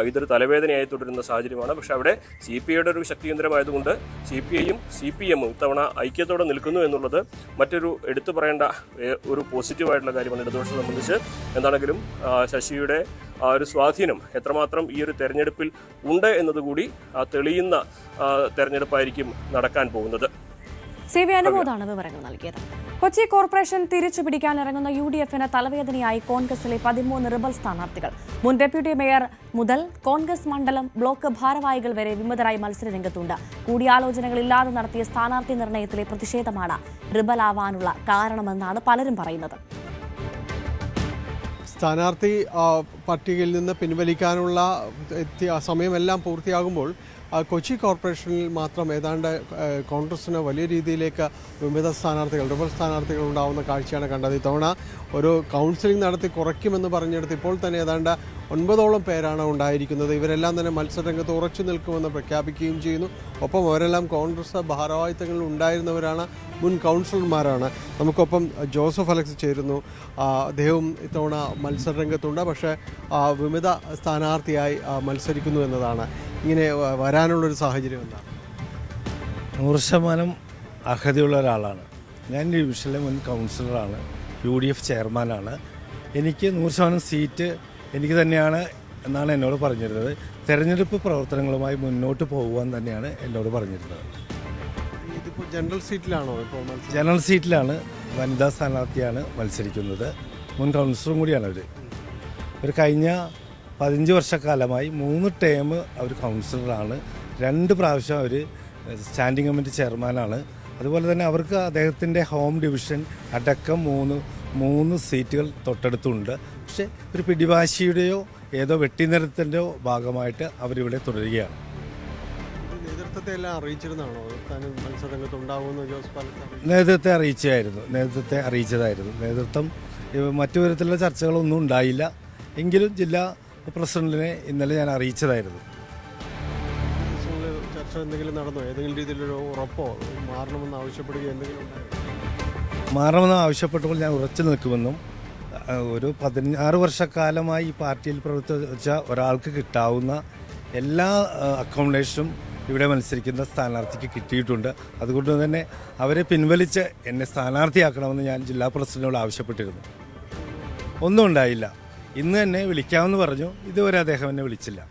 ഇതൊരു തലവേദനയായി തുടരുന്ന സാഹചര്യമാണ്. പക്ഷേ അവിടെ CPI-യുടെ ഒരു ശക്തി കേന്ദ്രമായതുകൊണ്ട് CPI-യും CPM-ഉം ഇത്തവണ ഐക്യത്തോടെ നിൽക്കുന്നു എന്നുള്ളത് മറ്റൊരു എടുത്തു പറയേണ്ട ഒരു പോസിറ്റീവായിട്ടുള്ള കാര്യമാണ് ഇടതുപക്ഷത്തെ സംബന്ധിച്ച്. എന്താണെങ്കിലും ശശിയുടെ ഒരു സ്വാധീനം എത്രമാത്രം ഈ ഒരു തെരഞ്ഞെടുപ്പിൽ ഉണ്ട് എന്നതുകൂടി തെളിയുന്ന തെരഞ്ഞെടുപ്പായിരിക്കും നടക്കാൻ പോകുന്നത്. CV അനുമോദാണ് വിവരങ്ങൾ നൽകിയത്. കൊച്ചി കോർപ്പറേഷൻ തിരിച്ചു പിടിക്കാൻ ഇറങ്ങുന്ന UDF-ന് തലവേദനയായി കോൺഗ്രസിലെ 13 റിബൽ സ്ഥാനാർത്ഥികൾ. മുൻ ഡെപ്യൂട്ടി മേയർ മുതൽ കോൺഗ്രസ് മണ്ഡലം ബ്ലോക്ക് ഭാരവാഹികൾ വരെ വിമതരായി മത്സരരംഗത്തുണ്ട്. കൂടിയാലോചനകളില്ലാതെ നടത്തിയ സ്ഥാനാർത്ഥി നിർണയത്തിലെ പ്രതിഷേധമാണ് റിബലാവാനുള്ള കാരണമെന്നാണ് പലരും പറയുന്നത്. സ്ഥാനാർത്ഥി പട്ടികയിൽ നിന്ന് പിൻവലിക്കാനുള്ള സമയമെല്ലാം പൂർത്തിയാകുമ്പോൾ കൊച്ചി കോർപ്പറേഷനിൽ മാത്രം ഏതാണ്ട് കോൺഗ്രസിന് വലിയ രീതിയിലേക്ക് വിവിധ സ്ഥാനാർത്ഥികൾ, റിബൽ സ്ഥാനാർത്ഥികൾ ഉണ്ടാവുന്ന കാഴ്ചയാണ് കണ്ടത്. ഇത്തവണ ഒരു കൗൺസിലിംഗ് നടത്തി കുറയ്ക്കുമെന്ന് പറഞ്ഞെടുത്ത് ഇപ്പോൾ തന്നെ ഏതാണ്ട് 9ഓളം പേരാണ് ഉണ്ടായിരിക്കുന്നത്. ഇവരെല്ലാം തന്നെ മത്സരരംഗത്ത് ഉറച്ചു നിൽക്കുമെന്ന് പ്രഖ്യാപിക്കുകയും ചെയ്യുന്നു. ഒപ്പം അവരെല്ലാം കോൺഗ്രസ് ഭാരവാഹിത്വങ്ങളിൽ ഉണ്ടായിരുന്നവരാണ്, മുൻ കൗൺസിലർമാരാണ്. നമുക്കൊപ്പം ജോസഫ് അലക്സ് ചേരുന്നു. അദ്ദേഹവും ഇത്തവണ മത്സരരംഗത്തുണ്ട്. പക്ഷേ വിമത സ്ഥാനാർത്ഥിയായി മത്സരിക്കുന്നു എന്നതാണ്. ഇങ്ങനെ വരാനുള്ളൊരു സാഹചര്യം എന്താണ്? 100% അർഹതയുള്ള ഒരാളാണ്. ഞാൻ ഡിവിഷനിലെ മുൻ കൗൺസിലറാണ്, UDF ചെയർമാനാണ്. എനിക്ക് 100% സീറ്റ് എനിക്ക് തന്നെയാണ് എന്നാണ് എന്നോട് പറഞ്ഞിരുന്നത്. തെരഞ്ഞെടുപ്പ് പ്രവർത്തനങ്ങളുമായി മുന്നോട്ട് പോകുവാൻ തന്നെയാണ് എന്നോട് പറഞ്ഞിരുന്നത്. ഇതിപ്പോൾ ജനറൽ സീറ്റിലാണോ? ഇപ്പോൾ ജനറൽ സീറ്റിലാണ്, വനിതാ സ്ഥാനാർത്ഥിയാണ് മത്സരിക്കുന്നത്. മുൻ കൗൺസിലറും കൂടിയാണ് അവർ. ഒരു കഴിഞ്ഞ 15 വർഷക്കാലമായി 3 ടേം അവർ കൗൺസിലറാണ്. 2 പ്രാവശ്യം അവർ സ്റ്റാൻഡിംഗ് കമ്മിറ്റി ചെയർമാനാണ്. അതുപോലെ തന്നെ അവർക്ക് അദ്ദേഹത്തിൻ്റെ ഹോം ഡിവിഷൻ അടക്കം 3 സീറ്റുകൾ തൊട്ടടുത്തുണ്ട്. പക്ഷേ ഒരു പിടിവാശിയുടെയോ ഏതോ വെട്ടിനിരത്തിൻ്റെയോ ഭാഗമായിട്ട് അവരിവിടെ തുടരുകയാണ്. നേതൃത്വത്തെ എല്ലാം അറിയിച്ചിരുന്നാണോ താൻ മത്സരരംഗത്ത് ഉണ്ടാകുമെന്ന് ജോസ് പാലത്ത്? നേതൃത്വത്തെ അറിയിച്ചതായിരുന്നു. നേതൃത്വം മറ്റു വിധത്തിലുള്ള ചർച്ചകളൊന്നും ഉണ്ടായില്ല. എങ്കിലും ജില്ലാ പ്രസിഡന്റിനെ ഇന്നലെ ഞാൻ അറിയിച്ചതായിരുന്നു. ചർച്ച എന്തെങ്കിലും നടന്നോ? ഏതെങ്കിലും രീതിയിലൊരു ഉറപ്പോ മാറണമെന്ന് ആവശ്യപ്പെടുകയോ എന്തെങ്കിലും ഉണ്ടായോ? മാറണമെന്ന് ആവശ്യപ്പെട്ടപ്പോൾ ഞാൻ ഉറച്ചു നിൽക്കുമെന്നും ഒരു 16 വർഷക്കാലമായി ഈ പാർട്ടിയിൽ പ്രവർത്തിച്ച ഒരാൾക്ക് കിട്ടാവുന്ന എല്ലാ അക്കോമഡേഷനും ഇവിടെ മത്സരിക്കുന്ന സ്ഥാനാർത്ഥിക്ക് കിട്ടിയിട്ടുണ്ട്. അതുകൊണ്ട് തന്നെ അവരെ പിൻവലിച്ച് എന്നെ സ്ഥാനാർത്ഥിയാക്കണമെന്ന് ഞാൻ ജില്ലാ പ്രസിഡന്റിനോട് ആവശ്യപ്പെട്ടിരുന്നു. ഒന്നും ഉണ്ടായില്ല. ഇന്ന് എന്നെ വിളിക്കാമെന്ന് പറഞ്ഞു. ഇതുവരെ അദ്ദേഹം എന്നെ വിളിച്ചില്ല.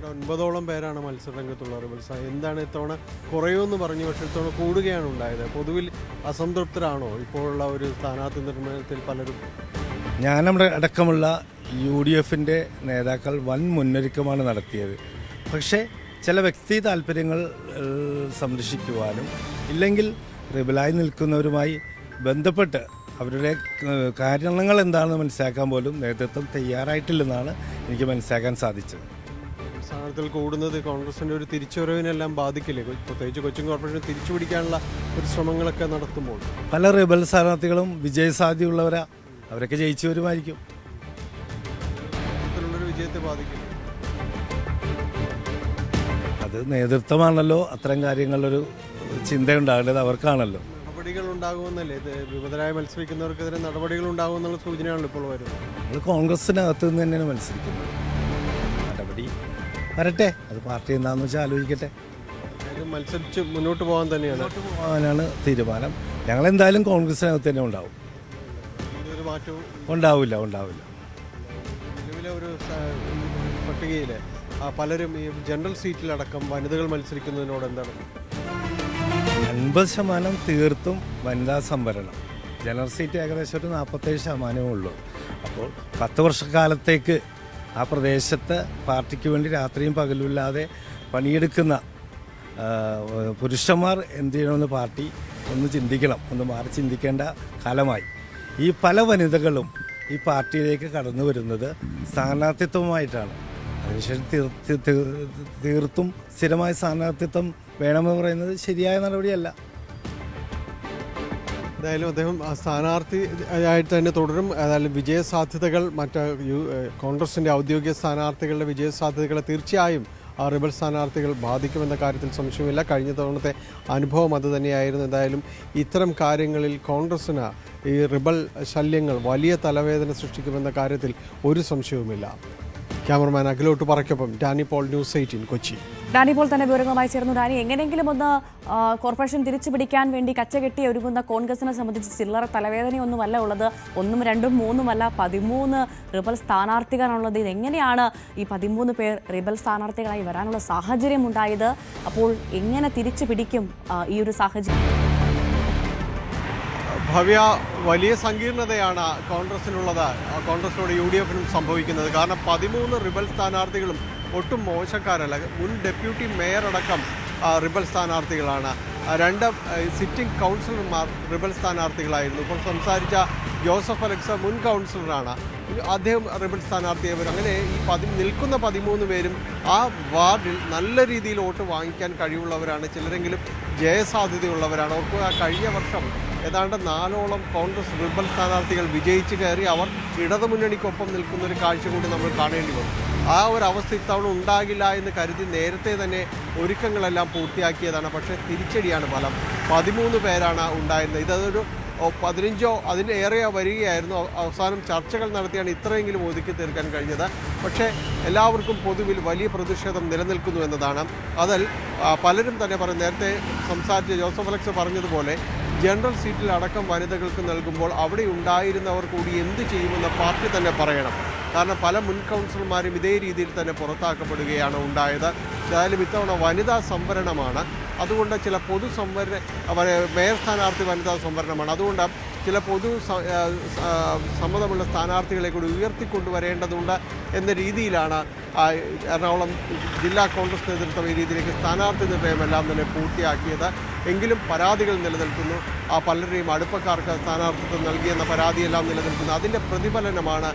9ഓളം പേരാണ് മത്സരരംഗത്തുള്ള റിബൽസ്. എന്താണ് ഇത്തവണ കുറയുമെന്ന് പറഞ്ഞു, പക്ഷേ ഇത്തവണ കൂടുകയാണ് ഉണ്ടായത്. പൊതുവിൽ അസംതൃപ്തരാണോ ഇപ്പോഴുള്ള ഒരു സ്ഥാനാർത്ഥി നിർമ്മാണത്തിൽ പലരും? നമ്മുടെ അടക്കമുള്ള UDFിൻ്റെ നേതാക്കൾ വൻ മുന്നൊരുക്കമാണ് നടത്തിയത്. പക്ഷേ ചില വ്യക്തി താല്പര്യങ്ങൾ സംരക്ഷിക്കുവാനും ഇല്ലെങ്കിൽ റിബലായി നിൽക്കുന്നവരുമായി ബന്ധപ്പെട്ട് അവരുടെ കാരണങ്ങൾ എന്താണെന്ന് മനസ്സിലാക്കാൻ പോലും നേതൃത്വം തയ്യാറായിട്ടില്ലെന്നാണ് എനിക്ക് മനസ്സിലാക്കാൻ സാധിച്ചത്. സ്ഥാനാർത്ഥികൾ കൂടുന്നത് കോൺഗ്രസിൻ്റെ ഒരു തിരിച്ചുവരവിനെല്ലാം ബാധിക്കില്ലേ? പ്രത്യേകിച്ച് കൊച്ചിൻ കോർപ്പറേഷൻ തിരിച്ചു പിടിക്കാനുള്ള ഒരു ശ്രമങ്ങളൊക്കെ നടത്തുമ്പോൾ പല റിബൽ സ്ഥാനാർത്ഥികളും വിജയസാധ്യതയുള്ളവരാ. അവരൊക്കെ ജയിച്ചു വരുമായിരിക്കും. വിജയത്തെ ബാധിക്കില്ല. അത് നേതൃത്വമാണല്ലോ അത്തരം കാര്യങ്ങളിലൊരു ചിന്തയുണ്ടാകേണ്ടത് അവർക്കാണല്ലോ. നടപടികൾ ഉണ്ടാകുമെന്നല്ലേ? ഇത് വിമതരായി മത്സരിക്കുന്നവർക്കെതിരെ നടപടികൾ ഉണ്ടാകുമെന്നുള്ള സൂചനയാണല്ലോ ഇപ്പോൾ വരുന്നത്. നമ്മൾ കോൺഗ്രസിനകത്ത് നിന്ന് തന്നെയാണ് മത്സരിക്കുന്നത്. നടപടി വരട്ടെ, അത് പാർട്ടി എന്താണെന്ന് വെച്ചാൽ ആലോചിക്കട്ടെ. മത്സരിച്ച് മുന്നോട്ട് പോകാൻ പോകാനാണ് തീരുമാനം. ഞങ്ങളെന്തായാലും കോൺഗ്രസിനകത്ത് തന്നെ ഉണ്ടാവും. ഒരു മാറ്റവും ഉണ്ടാവില്ല. നിലവിലെ ഒരു പട്ടികയിൽ പലരും ഈ ജനറൽ സീറ്റിലടക്കം വനിതകൾ മത്സരിക്കുന്നതിനോട് എന്താണ്? 50% തീർത്തും വനിതാ സംവരണം. ജനറൽ സീറ്റ് ഏകദേശം ഒരു 47% ഉള്ളൂ. അപ്പോൾ 10 വർഷക്കാലത്തേക്ക് ആ പ്രദേശത്ത് പാർട്ടിക്ക് വേണ്ടി രാത്രിയും പകലുമില്ലാതെ പണിയെടുക്കുന്ന പുരുഷന്മാർ എന്ത് ചെയ്യണമെന്ന് പാർട്ടി ഒന്ന് ചിന്തിക്കണം. ഒന്ന് മാറി ചിന്തിക്കേണ്ട കാലമായി. ഈ പല വനിതകളും ഈ പാർട്ടിയിലേക്ക് കടന്നു വരുന്നത് സ്ഥാനാർത്ഥിത്വമായിട്ടാണ്. അതിനുശേഷം തീർത്തും സ്ഥിരമായ സ്ഥാനാർത്ഥിത്വം വേണമെന്ന് പറയുന്നത് ശരിയായ നടപടിയല്ല. എന്തായാലും അദ്ദേഹം സ്ഥാനാർത്ഥി ആയിട്ട് തന്നെ തുടരും. ഏതായാലും വിജയസാധ്യതകൾ കോൺഗ്രസിൻ്റെ ഔദ്യോഗിക സ്ഥാനാർത്ഥികളുടെ വിജയസാധ്യതകളെ തീർച്ചയായും റിബൽ സ്ഥാനാർത്ഥികൾ ബാധിക്കുമെന്ന കാര്യത്തിൽ സംശയമില്ല. കഴിഞ്ഞ തവണത്തെ അനുഭവം അത് തന്നെയായിരുന്നു. എന്തായാലും ഇത്തരം കാര്യങ്ങളിൽ കോൺഗ്രസിന് ഈ റിബൽ ശല്യങ്ങൾ വലിയ തലവേദന സൃഷ്ടിക്കുമെന്ന കാര്യത്തിൽ ഒരു സംശയവുമില്ല. ക്യാമറമാൻ അഖിലോട്ട് പറയ്ക്കൊപ്പം Danny Paul, news 18 Kochi. Danny Paul തന്നെ വിവരങ്ങളുമായി ചേർന്നു. ഡാനി, എങ്ങനെയെങ്കിലും ഒന്ന് കോർപ്പറേഷൻ തിരിച്ചു പിടിക്കാൻ വേണ്ടി കച്ചകെട്ടി ഒരുങ്ങുന്ന കോൺഗ്രസിനെ സംബന്ധിച്ച് ചില്ലറ തലവേദനയൊന്നുമല്ല ഉള്ളത്. 1, 2, 3 13 റിബൽ സ്ഥാനാർത്ഥികളാണുള്ളത്. ഇതെങ്ങനെയാണ് ഈ 13 പേർ റിബൽ സ്ഥാനാർത്ഥികളായി വരാനുള്ള സാഹചര്യം ഉണ്ടായത്? അപ്പോൾ എങ്ങനെ തിരിച്ചു പിടിക്കും ഈ ഒരു സാഹചര്യം? ഭവ്യ, വലിയ സങ്കീർണതയാണ് കോൺഗ്രസിനുള്ളത്. കോൺഗ്രസിനോട് UDFിനും സംഭവിക്കുന്നത്. കാരണം 13 റിബൽ സ്ഥാനാർത്ഥികളും ഒട്ടും മോശക്കാരല്ല. മുൻ ഡെപ്യൂട്ടി മേയർ അടക്കം റിബൽ സ്ഥാനാർത്ഥികളാണ്. 2 സിറ്റിംഗ് കൗൺസിലർമാർ റിബൽ സ്ഥാനാർത്ഥികളായിരുന്നു. ഇപ്പോൾ സംസാരിച്ച ജോസഫ് അലക്സ് മുൻ കൗൺസിലറാണ്. അദ്ദേഹം റിബൽ സ്ഥാനാർത്ഥിയായവർ. അങ്ങനെ ഈ നിൽക്കുന്ന 13 പേരും ആ വാർഡിൽ നല്ല രീതിയിൽ വോട്ട് വാങ്ങിക്കാൻ കഴിവുള്ളവരാണ്. ചിലരെങ്കിലും ജയസാധ്യതയുള്ളവരാണ്. ഓർക്കുക, കഴിഞ്ഞ വർഷം ഏതാണ്ട് 4ഓളം കോൺഗ്രസ് റിബൽ സ്ഥാനാർത്ഥികൾ വിജയിച്ച് കയറി അവർ ഇടതുമുന്നണിക്കൊപ്പം നിൽക്കുന്ന ഒരു കാഴ്ച കൂടി നമ്മൾ കാണേണ്ടി വന്നു. ആ ഒരു അവസ്ഥ ഇത്തവണ ഉണ്ടാകില്ല എന്ന് കരുതി നേരത്തെ തന്നെ ഒരുക്കങ്ങളെല്ലാം പൂർത്തിയാക്കിയതാണ്. പക്ഷേ തിരിച്ചടിയാണ് ഫലം. 13 പേരാണ് ഉണ്ടായിരുന്നത്. ഇതൊരു 15 അതിലേറെ വരികയായിരുന്നു. അവസാനം ചർച്ചകൾ നടത്തിയാണ് ഇത്രയെങ്കിലും ഒതുക്കി തീർക്കാൻ കഴിഞ്ഞത്. പക്ഷേ എല്ലാവർക്കും പൊതുവിൽ വലിയ പ്രതിഷേധം നിലനിൽക്കുന്നു എന്നതാണ്. അതിൽ പലരും തന്നെ പറയും, നേരത്തെ സംസാരിച്ച ജോസഫ് അലക്സ് പറഞ്ഞതുപോലെ ജനറൽ സീറ്റിൽ അടക്കം വനിതകൾക്ക് നൽകുമ്പോൾ അവിടെ ഉണ്ടായിരുന്നവർ കൂടി എന്ത് ചെയ്യുമെന്ന് പാർട്ടി തന്നെ പറയണം. കാരണം പല മുൻ കൗൺസിലർമാരും ഇതേ രീതിയിൽ തന്നെ പുറത്താക്കപ്പെടുകയാണ് ഉണ്ടായത്. ഏതായാലും ഇത്തവണ വനിതാ സംവരണമാണ്. അതുകൊണ്ട് ചില മേയർ സ്ഥാനാർത്ഥി വനിതാ സംവരണമാണ്. അതുകൊണ്ട് ചില സമ്മതമുള്ള സ്ഥാനാർത്ഥികളെ കൂടി ഉയർത്തിക്കൊണ്ടുവരേണ്ടതുണ്ട് എന്ന രീതിയിലാണ് എറണാകുളം ജില്ലാ കോൺഗ്രസ് നേതൃത്വം ഈ രീതിയിലേക്ക് സ്ഥാനാർത്ഥി നിർണ്ണയമെല്ലാം തന്നെ പൂർത്തിയാക്കിയത്. എങ്കിലും പരാതികൾ നിലനിൽക്കുന്നു. ആ പലരെയും അടുപ്പക്കാർക്ക് സ്ഥാനാർത്ഥിത്വം നൽകിയെന്ന പരാതിയെല്ലാം നിലനിൽക്കുന്നു. അതിൻ്റെ പ്രതിഫലനമാണ്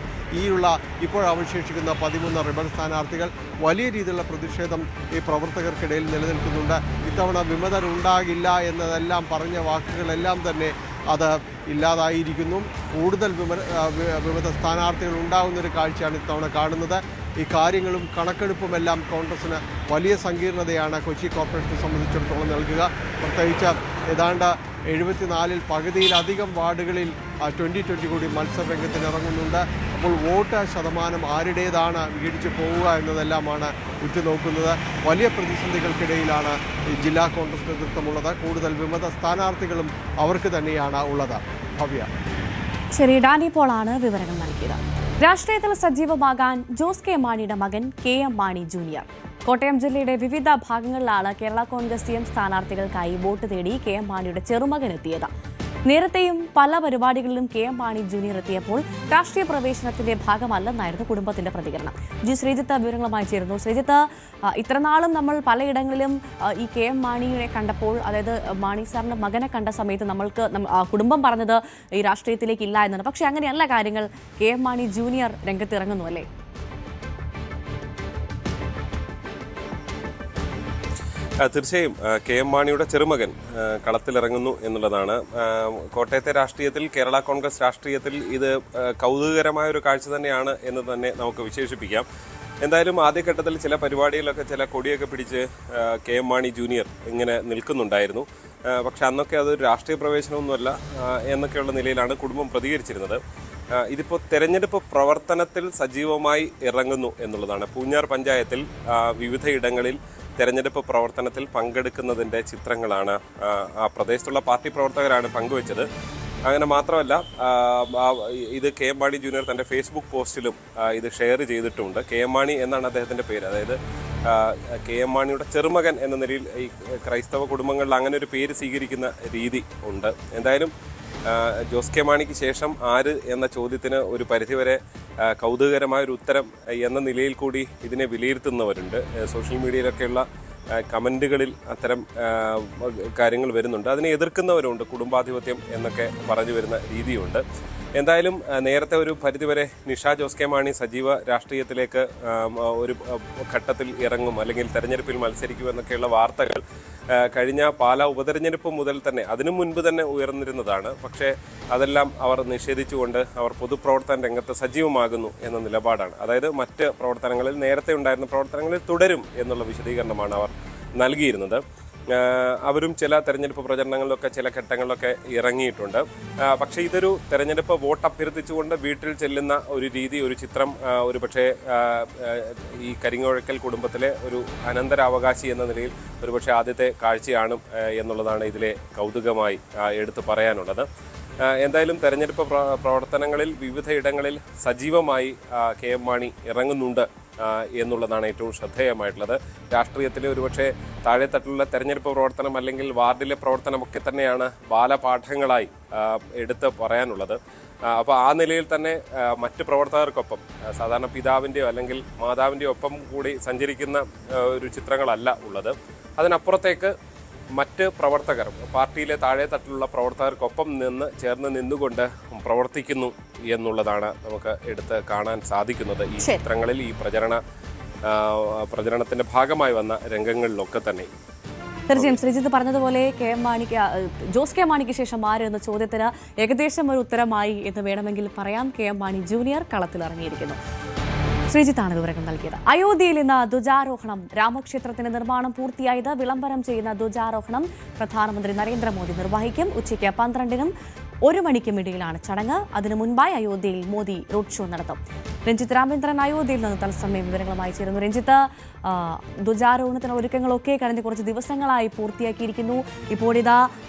ഇപ്പോൾ അവശേഷിക്കുന്ന 13 റിബൽ സ്ഥാനാർത്ഥികൾ. വലിയ രീതിയിലുള്ള പ്രതിഷേധം ഈ പ്രവർത്തകർക്കിടയിൽ നിലനിൽക്കുന്നുണ്ട്. ഇത്തവണ വിമതരുണ്ടാകില്ല എന്നതെല്ലാം പറഞ്ഞ വാക്കുകളെല്ലാം തന്നെ അത് ഇല്ലാതായിരിക്കുന്നു. കൂടുതൽ വിമത സ്ഥാനാർത്ഥികൾ ഉണ്ടാകുന്നൊരു കാഴ്ചയാണ് ഇത്തവണ കാണുന്നത്. ഈ കാര്യങ്ങളും കണക്കെടുപ്പുമെല്ലാം കോൺഗ്രസിന് വലിയ സങ്കീർണതയാണ് കൊച്ചി കോർപ്പറേഷനെ സംബന്ധിച്ചിടത്തോളം നൽകുക. പ്രത്യേകിച്ച് ഏതാണ്ട് 74 പകുതിയിലധികം വാർഡുകളിൽ 2020 കൂടി മത്സരരംഗത്തിന് ഇറങ്ങുന്നുണ്ട്. അപ്പോൾ വോട്ട് ശതമാനം ആരുടേതാണ് വീടിച്ചു പോവുക എന്നതെല്ലാമാണ് ഉറ്റുനോക്കുന്നത്. വലിയ പ്രതിസന്ധികൾക്കിടയിലാണ് ജില്ലാ കോൺഗ്രസ് നേതൃത്വമുള്ളത്. കൂടുതൽ വിമത സ്ഥാനാർത്ഥികളും അവർക്ക് തന്നെയാണ് ഉള്ളത്. ഭവ്യ. ശരി, ഡാനി പോളാണ് വിവരങ്ങൾ നൽകിയത്. രാഷ്ട്രീയത്തിൽ സജീവമാകാൻ ജോസ് കെ മാണിയുടെ മകൻ KM മാണി ജൂനിയർ. കോട്ടയം ജില്ലയുടെ വിവിധ ഭാഗങ്ങളിലാണ് കേരള കോൺഗ്രസ് CM സ്ഥാനാർത്ഥികൾക്കായി വോട്ട് തേടി KM മാണിയുടെ ചെറുമകൻ എത്തിയത്. നേരത്തെയും പല പരിപാടികളിലും KM മാണി ജൂനിയർ എത്തിയപ്പോൾ രാഷ്ട്രീയ പ്രവേശനത്തിന്റെ ഭാഗമല്ലെന്നായിരുന്നു കുടുംബത്തിന്റെ പ്രതികരണം. ശ്രീജിത്ത് വിവരങ്ങളുമായി ചേരുന്നു. ശ്രീജിത്ത്, ഇത്രനാളും നമ്മൾ പലയിടങ്ങളിലും ഈ KM മാണിയെ കണ്ടപ്പോൾ, അതായത് മാണി സാറിന്റെ മകനെ കണ്ട സമയത്ത് നമ്മൾക്ക് കുടുംബം പറഞ്ഞത് ഈ രാഷ്ട്രീയത്തിലേക്ക് ഇല്ല എന്നാണ്. പക്ഷെ അങ്ങനെയല്ല കാര്യങ്ങൾ. KM മാണി ജൂനിയർ രംഗത്തിറങ്ങുന്നു അല്ലേ? തീർച്ചയായും KM മാണിയുടെ ചെറുമകൻ കളത്തിലിറങ്ങുന്നു എന്നുള്ളതാണ്. കോട്ടയത്തെ രാഷ്ട്രീയത്തിൽ, കേരള കോൺഗ്രസ് രാഷ്ട്രീയത്തിൽ ഇത് കൗതുകകരമായ ഒരു കാഴ്ച തന്നെയാണ് എന്ന് തന്നെ നമുക്ക് വിശേഷിപ്പിക്കാം. എന്തായാലും ആദ്യഘട്ടത്തിൽ ചില പരിപാടികളൊക്കെ ചില കൊടിയൊക്കെ പിടിച്ച് KM മാണി ജൂനിയർ ഇങ്ങനെ നിൽക്കുന്നുണ്ടായിരുന്നു. പക്ഷെ അന്നൊക്കെ അതൊരു രാഷ്ട്രീയ പ്രവേശനമൊന്നുമല്ല എന്നൊക്കെയുള്ള നിലയിലാണ് കുടുംബം പ്രതികരിച്ചിരുന്നത്. ഇതിപ്പോൾ തെരഞ്ഞെടുപ്പ് പ്രവർത്തനത്തിൽ സജീവമായി ഇറങ്ങുന്നു എന്നുള്ളതാണ്. പൂഞ്ഞാർ പഞ്ചായത്തിൽ വിവിധയിടങ്ങളിൽ തെരഞ്ഞെടുപ്പ് പ്രവർത്തനത്തിൽ പങ്കെടുക്കുന്നതിൻ്റെ ചിത്രങ്ങളാണ് ആ പ്രദേശത്തുള്ള പാർട്ടി പ്രവർത്തകരാണ് പങ്കുവച്ചത്. അങ്ങനെ മാത്രമല്ല, ഇത് KM മാണി ജൂനിയർ തൻ്റെ ഫേസ്ബുക്ക് പോസ്റ്റിലും ഇത് ഷെയർ ചെയ്തിട്ടുമുണ്ട്. KM മാണി എന്നാണ് അദ്ദേഹത്തിൻ്റെ പേര്. അതായത് KM മാണിയുടെ ചെറുമകൻ എന്ന നിലയിൽ ഈ ക്രൈസ്തവ കുടുംബങ്ങളിൽ അങ്ങനെ ഒരു പേര് സ്വീകരിക്കുന്ന രീതി ഉണ്ട്. എന്തായാലും ജോസ് കെ മാണിക്ക് ശേഷം ആര് എന്ന ചോദ്യത്തിന് ഒരു പരിധിവരെ കൗതുകകരമായൊരു ഉത്തരം എന്ന നിലയിൽ കൂടി ഇതിനെ വിലയിരുത്തുന്നവരുണ്ട്. സോഷ്യൽ മീഡിയയിലൊക്കെയുള്ള കമൻറ്റുകളിൽ അത്തരം കാര്യങ്ങൾ വരുന്നുണ്ട്. അതിനെ എതിർക്കുന്നവരുണ്ട്. കുടുംബാധിപത്യം എന്നൊക്കെ പറഞ്ഞു വരുന്ന രീതിയുണ്ട്. എന്തായാലും നേരത്തെ ഒരു പരിധിവരെ നിഷ ജോസ് കെ മാണി സജീവ രാഷ്ട്രീയത്തിലേക്ക് ഒരു ഘട്ടത്തിൽ ഇറങ്ങും, അല്ലെങ്കിൽ തെരഞ്ഞെടുപ്പിൽ മത്സരിക്കും എന്നൊക്കെയുള്ള വാർത്തകൾ കഴിഞ്ഞ പാലാ ഉപതെരഞ്ഞെടുപ്പ് മുതൽ തന്നെ, അതിനു മുൻപ് തന്നെ ഉയർന്നിരുന്നതാണ്. പക്ഷേ അതെല്ലാം അവർ നിഷേധിച്ചുകൊണ്ട് അവർ പൊതുപ്രവർത്തന രംഗത്ത് സജീവമാകുന്നു എന്ന നിലപാടാണ്. അതായത് മറ്റ് പ്രവർത്തനങ്ങളിൽ, നേരത്തെ ഉണ്ടായിരുന്ന പ്രവർത്തനങ്ങളിൽ തുടരും എന്നുള്ള വിശദീകരണമാണ് അവർ നൽകിയിരുന്നത്. അവരും ചില തെരഞ്ഞെടുപ്പ് പ്രചരണങ്ങളിലൊക്കെ ചില ഘട്ടങ്ങളിലൊക്കെ ഇറങ്ങിയിട്ടുണ്ട്. പക്ഷേ ഇതൊരു തെരഞ്ഞെടുപ്പ് വോട്ട് അഭ്യർത്ഥിച്ചുകൊണ്ട് വീട്ടിൽ ചെല്ലുന്ന ഒരു രീതി, ഒരു ചിത്രം ഒരു പക്ഷേ ഈ കരിങ്ങോഴക്കൽ കുടുംബത്തിലെ ഒരു അനന്തരാവകാശി എന്ന നിലയിൽ ഒരുപക്ഷെ ആദ്യത്തെ കാഴ്ചയാണ് എന്നുള്ളതാണ് ഇതിലെ കൗതുകമായി എടുത്തു പറയാനുള്ളത്. എന്തായാലും തെരഞ്ഞെടുപ്പ് പ്രവർത്തനങ്ങളിൽ വിവിധയിടങ്ങളിൽ സജീവമായി KM മാണി ഇറങ്ങുന്നുണ്ട് എന്നുള്ളതാണ് ഏറ്റവും ശ്രദ്ധേയമായിട്ടുള്ളത്. രാഷ്ട്രീയത്തിലെ ഒരുപക്ഷെ താഴെത്തട്ടിലുള്ള തെരഞ്ഞെടുപ്പ് പ്രവർത്തനം അല്ലെങ്കിൽ വാർഡിലെ പ്രവർത്തനമൊക്കെ തന്നെയാണ് ബാലപാഠങ്ങളായി എടുത്ത് പറയാനുള്ളത്. അപ്പോൾ ആ നിലയിൽ തന്നെ മറ്റ് പ്രവർത്തകർക്കൊപ്പം, സാധാരണ പിതാവിൻ്റെയോ അല്ലെങ്കിൽ മാതാവിൻ്റെയോ ഒപ്പം കൂടി സഞ്ചരിക്കുന്ന ഒരു ചിത്രങ്ങളല്ല ഉള്ളത്. അതിനപ്പുറത്തേക്ക് മറ്റ് പ്രവർത്തകർ, പാർട്ടിയിലെ താഴെത്തട്ടിലുള്ള പ്രവർത്തകർക്കൊപ്പം ചേർന്ന് നിന്നുകൊണ്ട് പ്രവർത്തിക്കുന്നു എന്നുള്ളതാണ് നമുക്ക് എടുത്ത് കാണാൻ സാധിക്കുന്നത് ഈ ചിത്രങ്ങളിൽ, ഈ പ്രചരണത്തിന്റെ ഭാഗമായി വന്ന രംഗങ്ങളിലൊക്കെ തന്നെ. തീർച്ചയായും ശ്രീജിത്ത് പറഞ്ഞതുപോലെ ജോസ് കെ മാണിക്ക് ശേഷം ആര് എന്ന ചോദ്യത്തിന് ഏകദേശം ഒരു ഉത്തരമായി എന്ന് വേണമെങ്കിൽ പറയാം. KM മാണി ജൂനിയർ കളത്തിലിറങ്ങിയിരിക്കുന്നു. ശ്രീജിത്താണ് വിവരങ്ങൾ നൽകിയത്. അയോധ്യയിൽ ഇന്ന് ധ്വജാരോഹണം. രാമക്ഷേത്രത്തിന്റെ നിർമ്മാണം പൂർത്തിയായത്. വിളംബരം ചെയ്യുന്ന ധ്വജാരോഹണം പ്രധാനമന്ത്രി നരേന്ദ്രമോദി നിർവഹിക്കും. ഉച്ചയ്ക്ക് 12-നും 1 മണിക്കും ഇടയിലാണ് ചടങ്ങ്. അതിനു മുൻപായി അയോധ്യയിൽ മോദി റോഡ് ഷോ നടത്തും. രഞ്ജിത്ത് രാമേന്ദ്രൻ അയോധ്യയിൽ നിന്ന് തത്സമയം വിവരങ്ങളുമായി ചേരുന്നു. രഞ്ജിത്ത്, ധ്വജാരോഹണത്തിന് ഒരുക്കങ്ങളൊക്കെ കഴിഞ്ഞ കുറച്ച് ദിവസങ്ങളായി പൂർത്തിയാക്കിയിരിക്കുന്നു. ഇപ്പോഴിതാ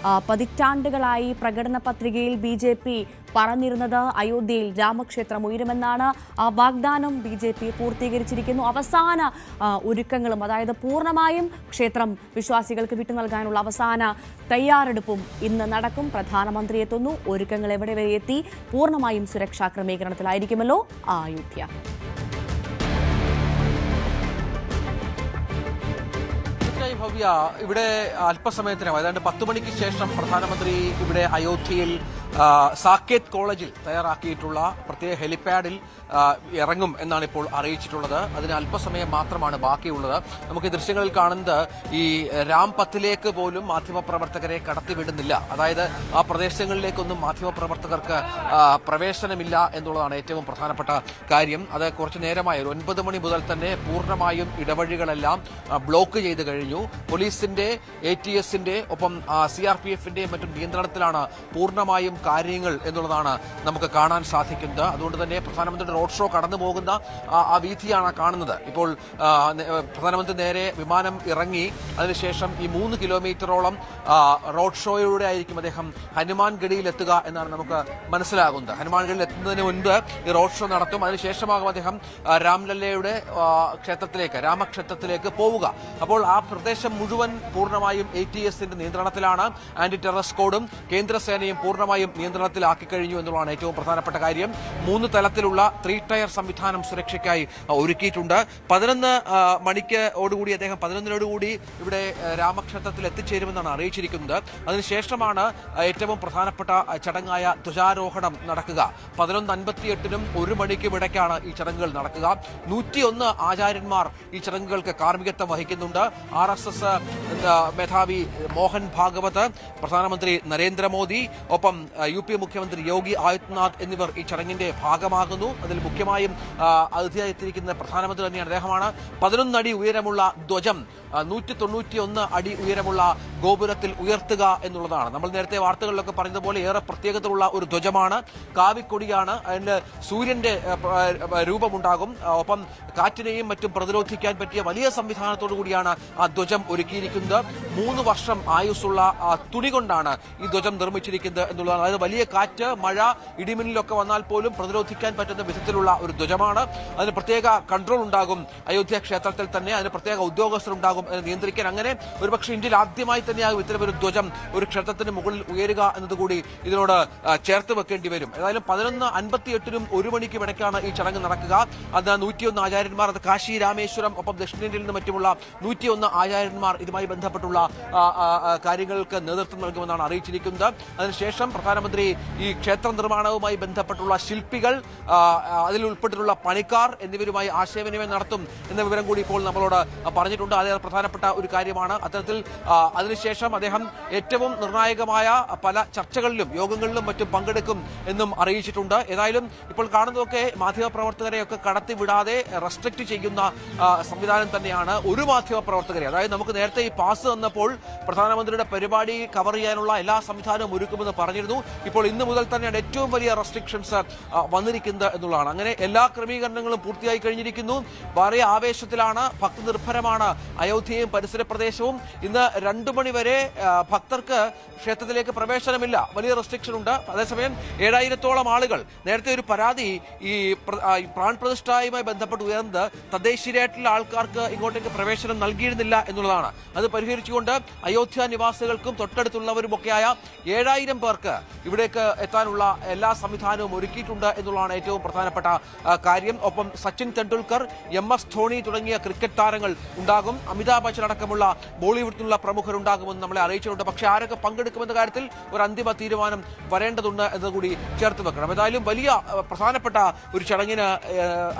പതിറ്റാണ്ടുകളായി പ്രകടന പത്രികയിൽ BJP പറഞ്ഞിരുന്നത് അയോധ്യയിൽ രാമക്ഷേത്രം ഉയരുമെന്നാണ്. ആ വാഗ്ദാനം BJP പൂർത്തീകരിച്ചിരിക്കുന്നു. അവസാന ഒരുക്കങ്ങളും, അതായത് പൂർണ്ണമായും ക്ഷേത്രം വിശ്വാസികൾക്ക് വിട്ടു നൽകാനുള്ള അവസാന തയ്യാറെടുപ്പും ഇന്ന് നടക്കും. പ്രധാനമന്ത്രി എത്തുന്നു. ഒരുക്കങ്ങൾ എവിടെ വരെ എത്തി? പൂർണ്ണമായും സുരക്ഷാ ക്രമീകരണത്തിലായിരിക്കുമല്ലോ അയോധ്യ. ഭവ്യ, ഇവിടെ അല്പസമയത്തിനകം അതായത് 10 മണിക്ക് ശേഷം പ്രധാനമന്ത്രി ഇവിടെ അയോധ്യയിൽ സാക്കേത് കോളേജിൽ തയ്യാറാക്കിയിട്ടുള്ള പ്രത്യേക ഹെലിപാഡിൽ ഇറങ്ങും എന്നാണ് ഇപ്പോൾ അറിയിച്ചിട്ടുള്ളത്. അതിന് അല്പസമയം മാത്രമാണ് ബാക്കിയുള്ളത്. നമുക്ക് ഈ ദൃശ്യങ്ങളിൽ കാണുന്നത് ഈ രാംപത്തിലേക്ക് പോലും മാധ്യമപ്രവർത്തകരെ കടത്തിവിടുന്നില്ല. അതായത് ആ പ്രദേശങ്ങളിലേക്കൊന്നും മാധ്യമപ്രവർത്തകർക്ക് പ്രവേശനമില്ല എന്നുള്ളതാണ് ഏറ്റവും പ്രധാനപ്പെട്ട കാര്യം. അത് കുറച്ചു നേരമായി 9 മണി മുതൽ തന്നെ പൂർണ്ണമായും ഇടവഴികളെല്ലാം ബ്ലോക്ക് ചെയ്ത് കഴിഞ്ഞു. പോലീസിന്റെ, ATSന്റെ ഒപ്പം CRPFന്റെയും മറ്റും നിയന്ത്രണത്തിലാണ് പൂർണ്ണമായും കാര്യങ്ങൾ എന്നുള്ളതാണ് നമുക്ക് കാണാൻ സാധിക്കുന്നത്. അതുകൊണ്ട് തന്നെ പ്രധാനമന്ത്രിയുടെ റോഡ് ഷോ കടന്നു പോകുന്ന ആ വീഥിയാണ് കാണുന്നത്. ഇപ്പോൾ പ്രധാനമന്ത്രി നേരെ വിമാനം ഇറങ്ങി അതിനുശേഷം ഈ 3 കിലോമീറ്ററോളം റോഡ് ഷോയിലൂടെ ആയിരിക്കും അദ്ദേഹം ഹനുമാൻഗഡിയിൽ എത്തുക എന്നാണ് നമുക്ക് മനസ്സിലാകുന്നത്. ഹനുമാൻഗഡിയിൽ എത്തുന്നതിന് മുൻപ് ഈ റോഡ് ഷോ നടത്തും. അതിനുശേഷമാകും അദ്ദേഹം രാംലല്ലയുടെ രാമക്ഷേത്രത്തിലേക്ക് പോവുക. അപ്പോൾ ആ പ്രദേശം മുഴുവൻ പൂർണ്ണമായും ATSന്റെ നിയന്ത്രണത്തിലാണ്. ആന്റി ടെറർ സ്ക്വാഡും കേന്ദ്രസേനയും പൂർണ്ണമായും നിയന്ത്രണത്തിലാക്കി കഴിഞ്ഞു എന്നുള്ളതാണ് ഏറ്റവും പ്രധാനപ്പെട്ട കാര്യം. 3 തലത്തിലുള്ള 3 ടയർ സംവിധാനം സുരക്ഷയ്ക്കായി ഒരുക്കിയിട്ടുണ്ട്. 11 മണിക്കോടുകൂടി അദ്ദേഹം 11-നോടുകൂടി ഇവിടെ രാമക്ഷേത്രത്തിൽ എത്തിച്ചേരുമെന്നാണ് അറിയിച്ചിരിക്കുന്നത്. അതിനുശേഷമാണ് ഏറ്റവും പ്രധാനപ്പെട്ട ചടങ്ങായ ധ്വജാരോഹണം നടക്കുക. 11:58-നും 1 മണിക്കും ഇടയ്ക്കാണ് ഈ ചടങ്ങുകൾ നടക്കുക. 101 ആചാര്യന്മാർ ഈ ചടങ്ങുകൾക്ക് കാർമ്മികത്വം വഹിക്കുന്നുണ്ട്. RSS മേധാവി മോഹൻ ഭാഗവത്, പ്രധാനമന്ത്രി നരേന്ദ്രമോദി, ഒപ്പം UP മുഖ്യമന്ത്രി യോഗി ആദിത്യനാഥ് എന്നിവർ ഈ ചടങ്ങിന്റെ ഭാഗമാകുന്നു. അതിൽ മുഖ്യമായും അതിഥിയായി എത്തിയിരിക്കുന്ന പ്രധാനമന്ത്രി തന്നെയാണ്. അദ്ദേഹമാണ് 11 അടി ഉയരമുള്ള ധ്വജം 191 അടി ഉയരമുള്ള ഗോപുരത്തിൽ ഉയർത്തുക എന്നുള്ളതാണ്. നമ്മൾ നേരത്തെ വാർത്തകളിലൊക്കെ പറഞ്ഞതുപോലെ ഏറെ പ്രത്യേകതയുള്ള ഒരു ധ്വജമാണ്, കാവിക്കൊടിയാണ്. അതിന് സൂര്യന്റെ രൂപമുണ്ടാകും. ഒപ്പം കാറ്റിനെയും മറ്റും പ്രതിരോധിക്കാൻ പറ്റിയ വലിയ സംവിധാനത്തോടു കൂടിയാണ് ആ ധ്വജം ഒരുക്കിയിരിക്കുന്നത്. 3 വർഷം ആയുസ്സുള്ള തുണി കൊണ്ടാണ് ഈ ധ്വജം നിർമ്മിച്ചിരിക്കുന്നത് എന്നുള്ളതാണ്. അതായത് വലിയ കാറ്റ്, മഴ, ഇടിമിന്നലൊക്കെ വന്നാൽ പോലും പ്രതിരോധിക്കാൻ പറ്റുന്ന വിധത്തിലുള്ള ഒരു ധ്വജമാണ്. അതിന് പ്രത്യേക കൺട്രോൾ ഉണ്ടാകും അയോധ്യ ക്ഷേത്രത്തിൽ തന്നെ. അതിന് പ്രത്യേക ഉദ്യോഗസ്ഥരുണ്ടാകും നിയന്ത്രിക്കാൻ. അങ്ങനെ ഒരുപക്ഷെ ഇന്ത്യയിൽ ആദ്യമായി തന്നെയാകും ഇത്തരമൊരു ധ്വജം ഒരു ക്ഷേത്രത്തിന് മുകളിൽ ഉയരുക എന്നതുകൂടി ഇതിനോട് ചേർത്ത് വെക്കേണ്ടി വരും. ഏതായാലും 11:58-നും 1 മണിക്കും ഇടയ്ക്കാണ് ഈ ചടങ്ങ് നടക്കുക. അത് 101 ആചാര്യന്മാർ, അത് കാശി, രാമേശ്വരം, ഒപ്പം ദക്ഷിണേന്ത്യയിൽ നിന്ന് മറ്റുമുള്ള 101 ആചാര്യന്മാർ ഇതുമായി ബന്ധപ്പെട്ടുള്ള കാര്യങ്ങൾക്ക് നേതൃത്വം നൽകുമെന്നാണ് അറിയിച്ചിരിക്കുന്നത്. അതിനുശേഷം പ്രധാനമന്ത്രി ഈ ക്ഷേത്ര നിർമ്മാണവുമായി ബന്ധപ്പെട്ടുള്ള ശില്പികൾ, അതിൽ ഉൾപ്പെട്ടിട്ടുള്ള പണിക്കാർ എന്നിവരുമായി ആശയവിനിമയം നടത്തും എന്ന വിവരം കൂടി ഇപ്പോൾ നമ്മളോട് പറഞ്ഞിട്ടുണ്ട്. അത് പ്രധാനപ്പെട്ട ഒരു കാര്യമാണ്. അത്തരത്തിൽ അതിനുശേഷം അദ്ദേഹം ഏറ്റവും നിർണായകമായ പല ചർച്ചകളിലും യോഗങ്ങളിലും മറ്റും പങ്കെടുക്കും എന്നും അറിയിച്ചിട്ടുണ്ട്. ഏതായാലും ഇപ്പോൾ കാണുന്നതൊക്കെ മാധ്യമപ്രവർത്തകരെയൊക്കെ കടത്തിവിടാതെ റെസ്ട്രിക്ട് ചെയ്യുന്ന സംവിധാനം തന്നെയാണ്. ഒരു മാധ്യമപ്രവർത്തകരെ, അതായത് നമുക്ക് നേരത്തെ ഈ പാസ് തന്നപ്പോൾ പ്രധാനമന്ത്രിയുടെ പരിപാടി കവർ ചെയ്യാനുള്ള എല്ലാ സംവിധാനവും ഒരുക്കുമെന്ന് പറഞ്ഞിരുന്നു. ഇപ്പോൾ ഇന്ന് മുതൽ തന്നെയാണ് ഏറ്റവും വലിയ റെസ്ട്രിക്ഷൻസ് വന്നിരിക്കുന്നത് എന്നുള്ളതാണ്. അങ്ങനെ എല്ലാ ക്രമീകരണങ്ങളും പൂർത്തിയായി കഴിഞ്ഞിരിക്കുന്നു. വളരെ ആവേശത്തിലാണ്, ഭക്തിനിർഭരമാണ് അയോധ്യയും പരിസര പ്രദേശവും. ഇന്ന് 2 മണി വരെ ഭക്തർക്ക് ക്ഷേത്രത്തിലേക്ക് പ്രവേശനമില്ല, വലിയ റെസ്ട്രിക്ഷൻ ഉണ്ട്. അതേസമയം 7000-ഓളം ആളുകൾ, നേരത്തെ ഒരു പരാതി ഈ പ്രാൺപ്രതിഷ്ഠയുമായി ബന്ധപ്പെട്ട് ഉയർന്നത് തദ്ദേശീയരായിട്ടുള്ള ആൾക്കാർക്ക് ഇങ്ങോട്ടേക്ക് പ്രവേശനം നൽകിയിരുന്നില്ല എന്നുള്ളതാണ്. അത് പരിഹരിച്ചുകൊണ്ട് അയോധ്യ നിവാസികൾക്കും തൊട്ടടുത്തുള്ളവരുമൊക്കെയായ 7000 പേർക്ക് ഇവിടേക്ക് എത്താനുള്ള എല്ലാ സംവിധാനവും ഒരുക്കിയിട്ടുണ്ട് എന്നുള്ളതാണ് ഏറ്റവും പ്രധാനപ്പെട്ട കാര്യം. ഒപ്പം സച്ചിൻ തെണ്ടുൽക്കർ, MS ധോണി തുടങ്ങിയ ക്രിക്കറ്റ് താരങ്ങൾ ഉണ്ടാകും. അമിതാഭ് ബച്ചൻ അടക്കമുള്ള ബോളിവുഡിൽ നിന്നുള്ള പ്രമുഖരുണ്ടാകുമെന്ന് നമ്മളെ അറിയിച്ചിട്ടുണ്ട്. പക്ഷേ ആരൊക്കെ പങ്കെടുക്കുമെന്ന കാര്യത്തിൽ ഒരു അന്തിമ തീരുമാനം വരേണ്ടതുണ്ട് എന്നതുകൂടി ചേർത്ത് വെക്കണം. ഏതായാലും വലിയ പ്രധാനപ്പെട്ട ഒരു ചടങ്ങിന്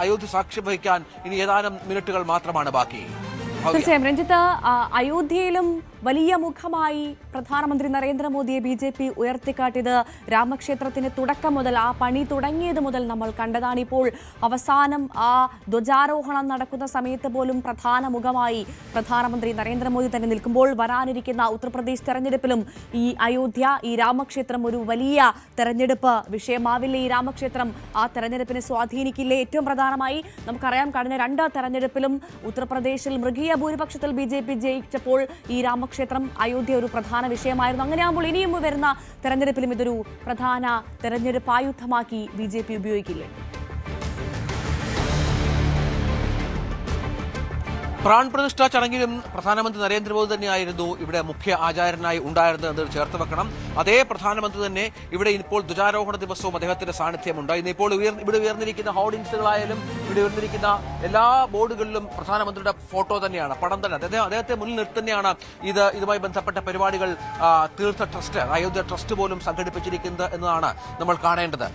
അയോധ്യ സാക്ഷ്യം വഹിക്കാൻ ഇനി ഏതാനും മിനിറ്റുകൾ മാത്രമാണ് ബാക്കി. തീർച്ചയായും രഞ്ജിത്ത്, അയോധ്യയിലും വലിയ മുഖമായി പ്രധാനമന്ത്രി നരേന്ദ്രമോദിയെ BJP ഉയർത്തിക്കാട്ടിയത് രാമക്ഷേത്രത്തിന് തുടക്കം മുതൽ, ആ പണി തുടങ്ങിയത് മുതൽ നമ്മൾ കണ്ടതാണ്. ഇപ്പോൾ അവസാനം ആ ധ്വജാരോഹണം നടക്കുന്ന സമയത്ത് പോലും പ്രധാന മുഖമായി പ്രധാനമന്ത്രി നരേന്ദ്രമോദി തന്നെ നിൽക്കുമ്പോൾ വരാനിരിക്കുന്ന ഉത്തർപ്രദേശ് തെരഞ്ഞെടുപ്പിലും ഈ അയോധ്യ, ഈ രാമക്ഷേത്രം ഒരു വലിയ തെരഞ്ഞെടുപ്പ് വിഷയമാവില്ലേ? ഈ രാമക്ഷേത്രം ആ തെരഞ്ഞെടുപ്പിനെ സ്വാധീനിക്കില്ലേ? ഏറ്റവും പ്രധാനമായി നമുക്കറിയാം, കഴിഞ്ഞ 2 തെരഞ്ഞെടുപ്പിലും ഉത്തർപ്രദേശിൽ മൃഗീയ ഭൂരിപക്ഷത്തിൽ BJP ജയിച്ചപ്പോൾ ഈ രാമക്ഷേത്രം, അയോധ്യ ഒരു പ്രധാന വിഷയമായിരുന്നു. അങ്ങനെയാകുമ്പോൾ ഇനിയും വരുന്ന തെരഞ്ഞെടുപ്പിലും ഇതൊരു പ്രധാന തെരഞ്ഞെടുപ്പ് ആയുധമാക്കി BJP ഉപയോഗിക്കില്ലേ? പ്രാൺപ്രതിഷ്ഠാ ചടങ്ങിലും പ്രധാനമന്ത്രി നരേന്ദ്രമോദി തന്നെയായിരുന്നു ഇവിടെ മുഖ്യ ആചാര്യനായി ഉണ്ടായിരുന്നത് എന്ന് ചേർത്ത് വെക്കണം. അതേ പ്രധാനമന്ത്രി തന്നെ ഇവിടെ ഇപ്പോൾ ധ്വജാരോഹണ ദിവസവും അദ്ദേഹത്തിന്റെ സാന്നിധ്യമുണ്ട്. ഇന്നിപ്പോൾ ഇവിടെ ഉയർന്നിരിക്കുന്ന ഹോർഡിങ്സുകളായാലും ഇവിടെ ഉയർന്നിരിക്കുന്ന എല്ലാ ബോർഡുകളിലും പ്രധാനമന്ത്രിയുടെ ഫോട്ടോ തന്നെയാണ്, പടം തന്നെ. അദ്ദേഹത്തെ മുന്നിൽ നിർത്തി തന്നെയാണ് ഇതുമായി ബന്ധപ്പെട്ട പരിപാടികൾ തീർത്ഥ ട്രസ്റ്റ്, അയോധ്യ ട്രസ്റ്റ് പോലും സംഘടിപ്പിച്ചിരിക്കുന്നത് എന്നതാണ് നമ്മൾ കാണേണ്ടത്.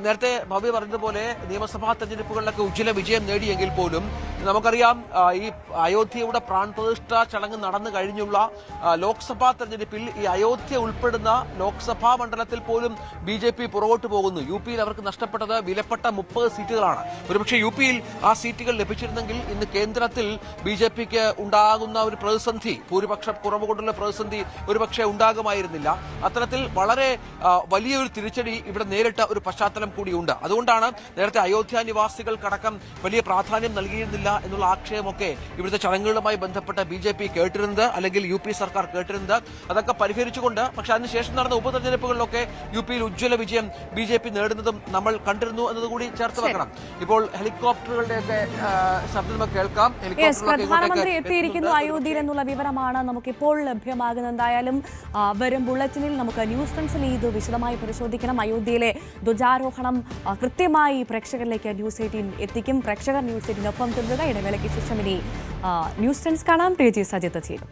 നേരത്തെ ഭവ്യ പറഞ്ഞതുപോലെ നിയമസഭാ തെരഞ്ഞെടുപ്പുകളിലൊക്കെ ഉജ്ജ്വല വിജയം നേടിയെങ്കിൽ പോലും നമുക്കറിയാം ഈ അയോധ്യയുടെ പ്രാൺപ്രതിഷ്ഠാ ചടങ്ങ് നടന്നു കഴിഞ്ഞുള്ള ലോക്സഭാ തെരഞ്ഞെടുപ്പിൽ ഈ അയോധ്യ ഉൾപ്പെടുന്ന ലോക്സഭാ മണ്ഡലത്തിൽ പോലും BJP പുറകോട്ട് പോകുന്നു. UP-യിൽ അവർക്ക് നഷ്ടപ്പെട്ടത് വിലപ്പെട്ട 30 സീറ്റുകളാണ്. ഒരുപക്ഷെ UP-യിൽ ആ സീറ്റുകൾ ലഭിച്ചിരുന്നെങ്കിൽ ഇന്ന് കേന്ദ്രത്തിൽ BJP-ക്ക് ഉണ്ടാകുന്ന ഒരു പ്രതിസന്ധി, ഭൂരിപക്ഷ കുറവ് കൊണ്ടുള്ള പ്രതിസന്ധി ഒരുപക്ഷെ ഉണ്ടാകുമായിരുന്നില്ല. അത്തരത്തിൽ വളരെ വലിയൊരു തിരിച്ചടി ഇവിടെ നേരിട്ട ഒരു പശ്ചാത്തലം കൂടിയുണ്ട്. അതുകൊണ്ടാണ് നേരത്തെ അയോധ്യ നിവാസികൾക്കടക്കം വലിയ പ്രാധാന്യം നൽകിയിരുന്നില്ല എന്നുള്ള ആക്ഷേപമൊക്കെ ഇവിടുത്തെ ചടങ്ങുകളുമായി ബന്ധപ്പെട്ട BJP കേട്ടിരുന്നത്, അല്ലെങ്കിൽ UP സർക്കാർ കേട്ടിരുന്നത്. അതൊക്കെ പരിഹരിച്ചുകൊണ്ട് പക്ഷെ അതിനുശേഷം നടന്ന ഉപതെരഞ്ഞെടുപ്പുകളിലൊക്കെ UP-യിൽ ഉജ്ജ്വല വിജയം BJP നേടുന്നതും നമ്മൾ കണ്ടിരുന്നു എന്നതുകൂടി ചേർത്ത് വെക്കണം. ഇപ്പോൾ ഹെലികോപ്റ്ററുകളുടെയൊക്കെ ശബ്ദം നമുക്ക് കേൾക്കാം. പ്രധാനമന്ത്രി എത്തിയിരിക്കുന്നു അയോധ്യയിൽ എന്നുള്ള വിവരമാണ് നമുക്കിപ്പോൾ ലഭ്യമാകുന്നത്. എന്തായാലും വരും ബുള്ളറ്റിനിൽ നമുക്ക് ന്യൂസ് ട്രെൻഡ്സിൽ ഇത് വിശദമായി പരിശോധിക്കണം. അയോധ്യയിലെ ധ്വജാരോഹണം കൃത്യമായി പ്രേക്ഷകരിലേക്ക് ന്യൂസ് 18 എത്തിക്കും. പ്രേക്ഷകർ ന്യൂസ് 18 തുടരുക. ഇടവേളയ്ക്ക് ശേഷം ഇനി ന്യൂസ് ട്രെൻഡ്സ് കാണാം. TG സജിത്ത് ചേരും.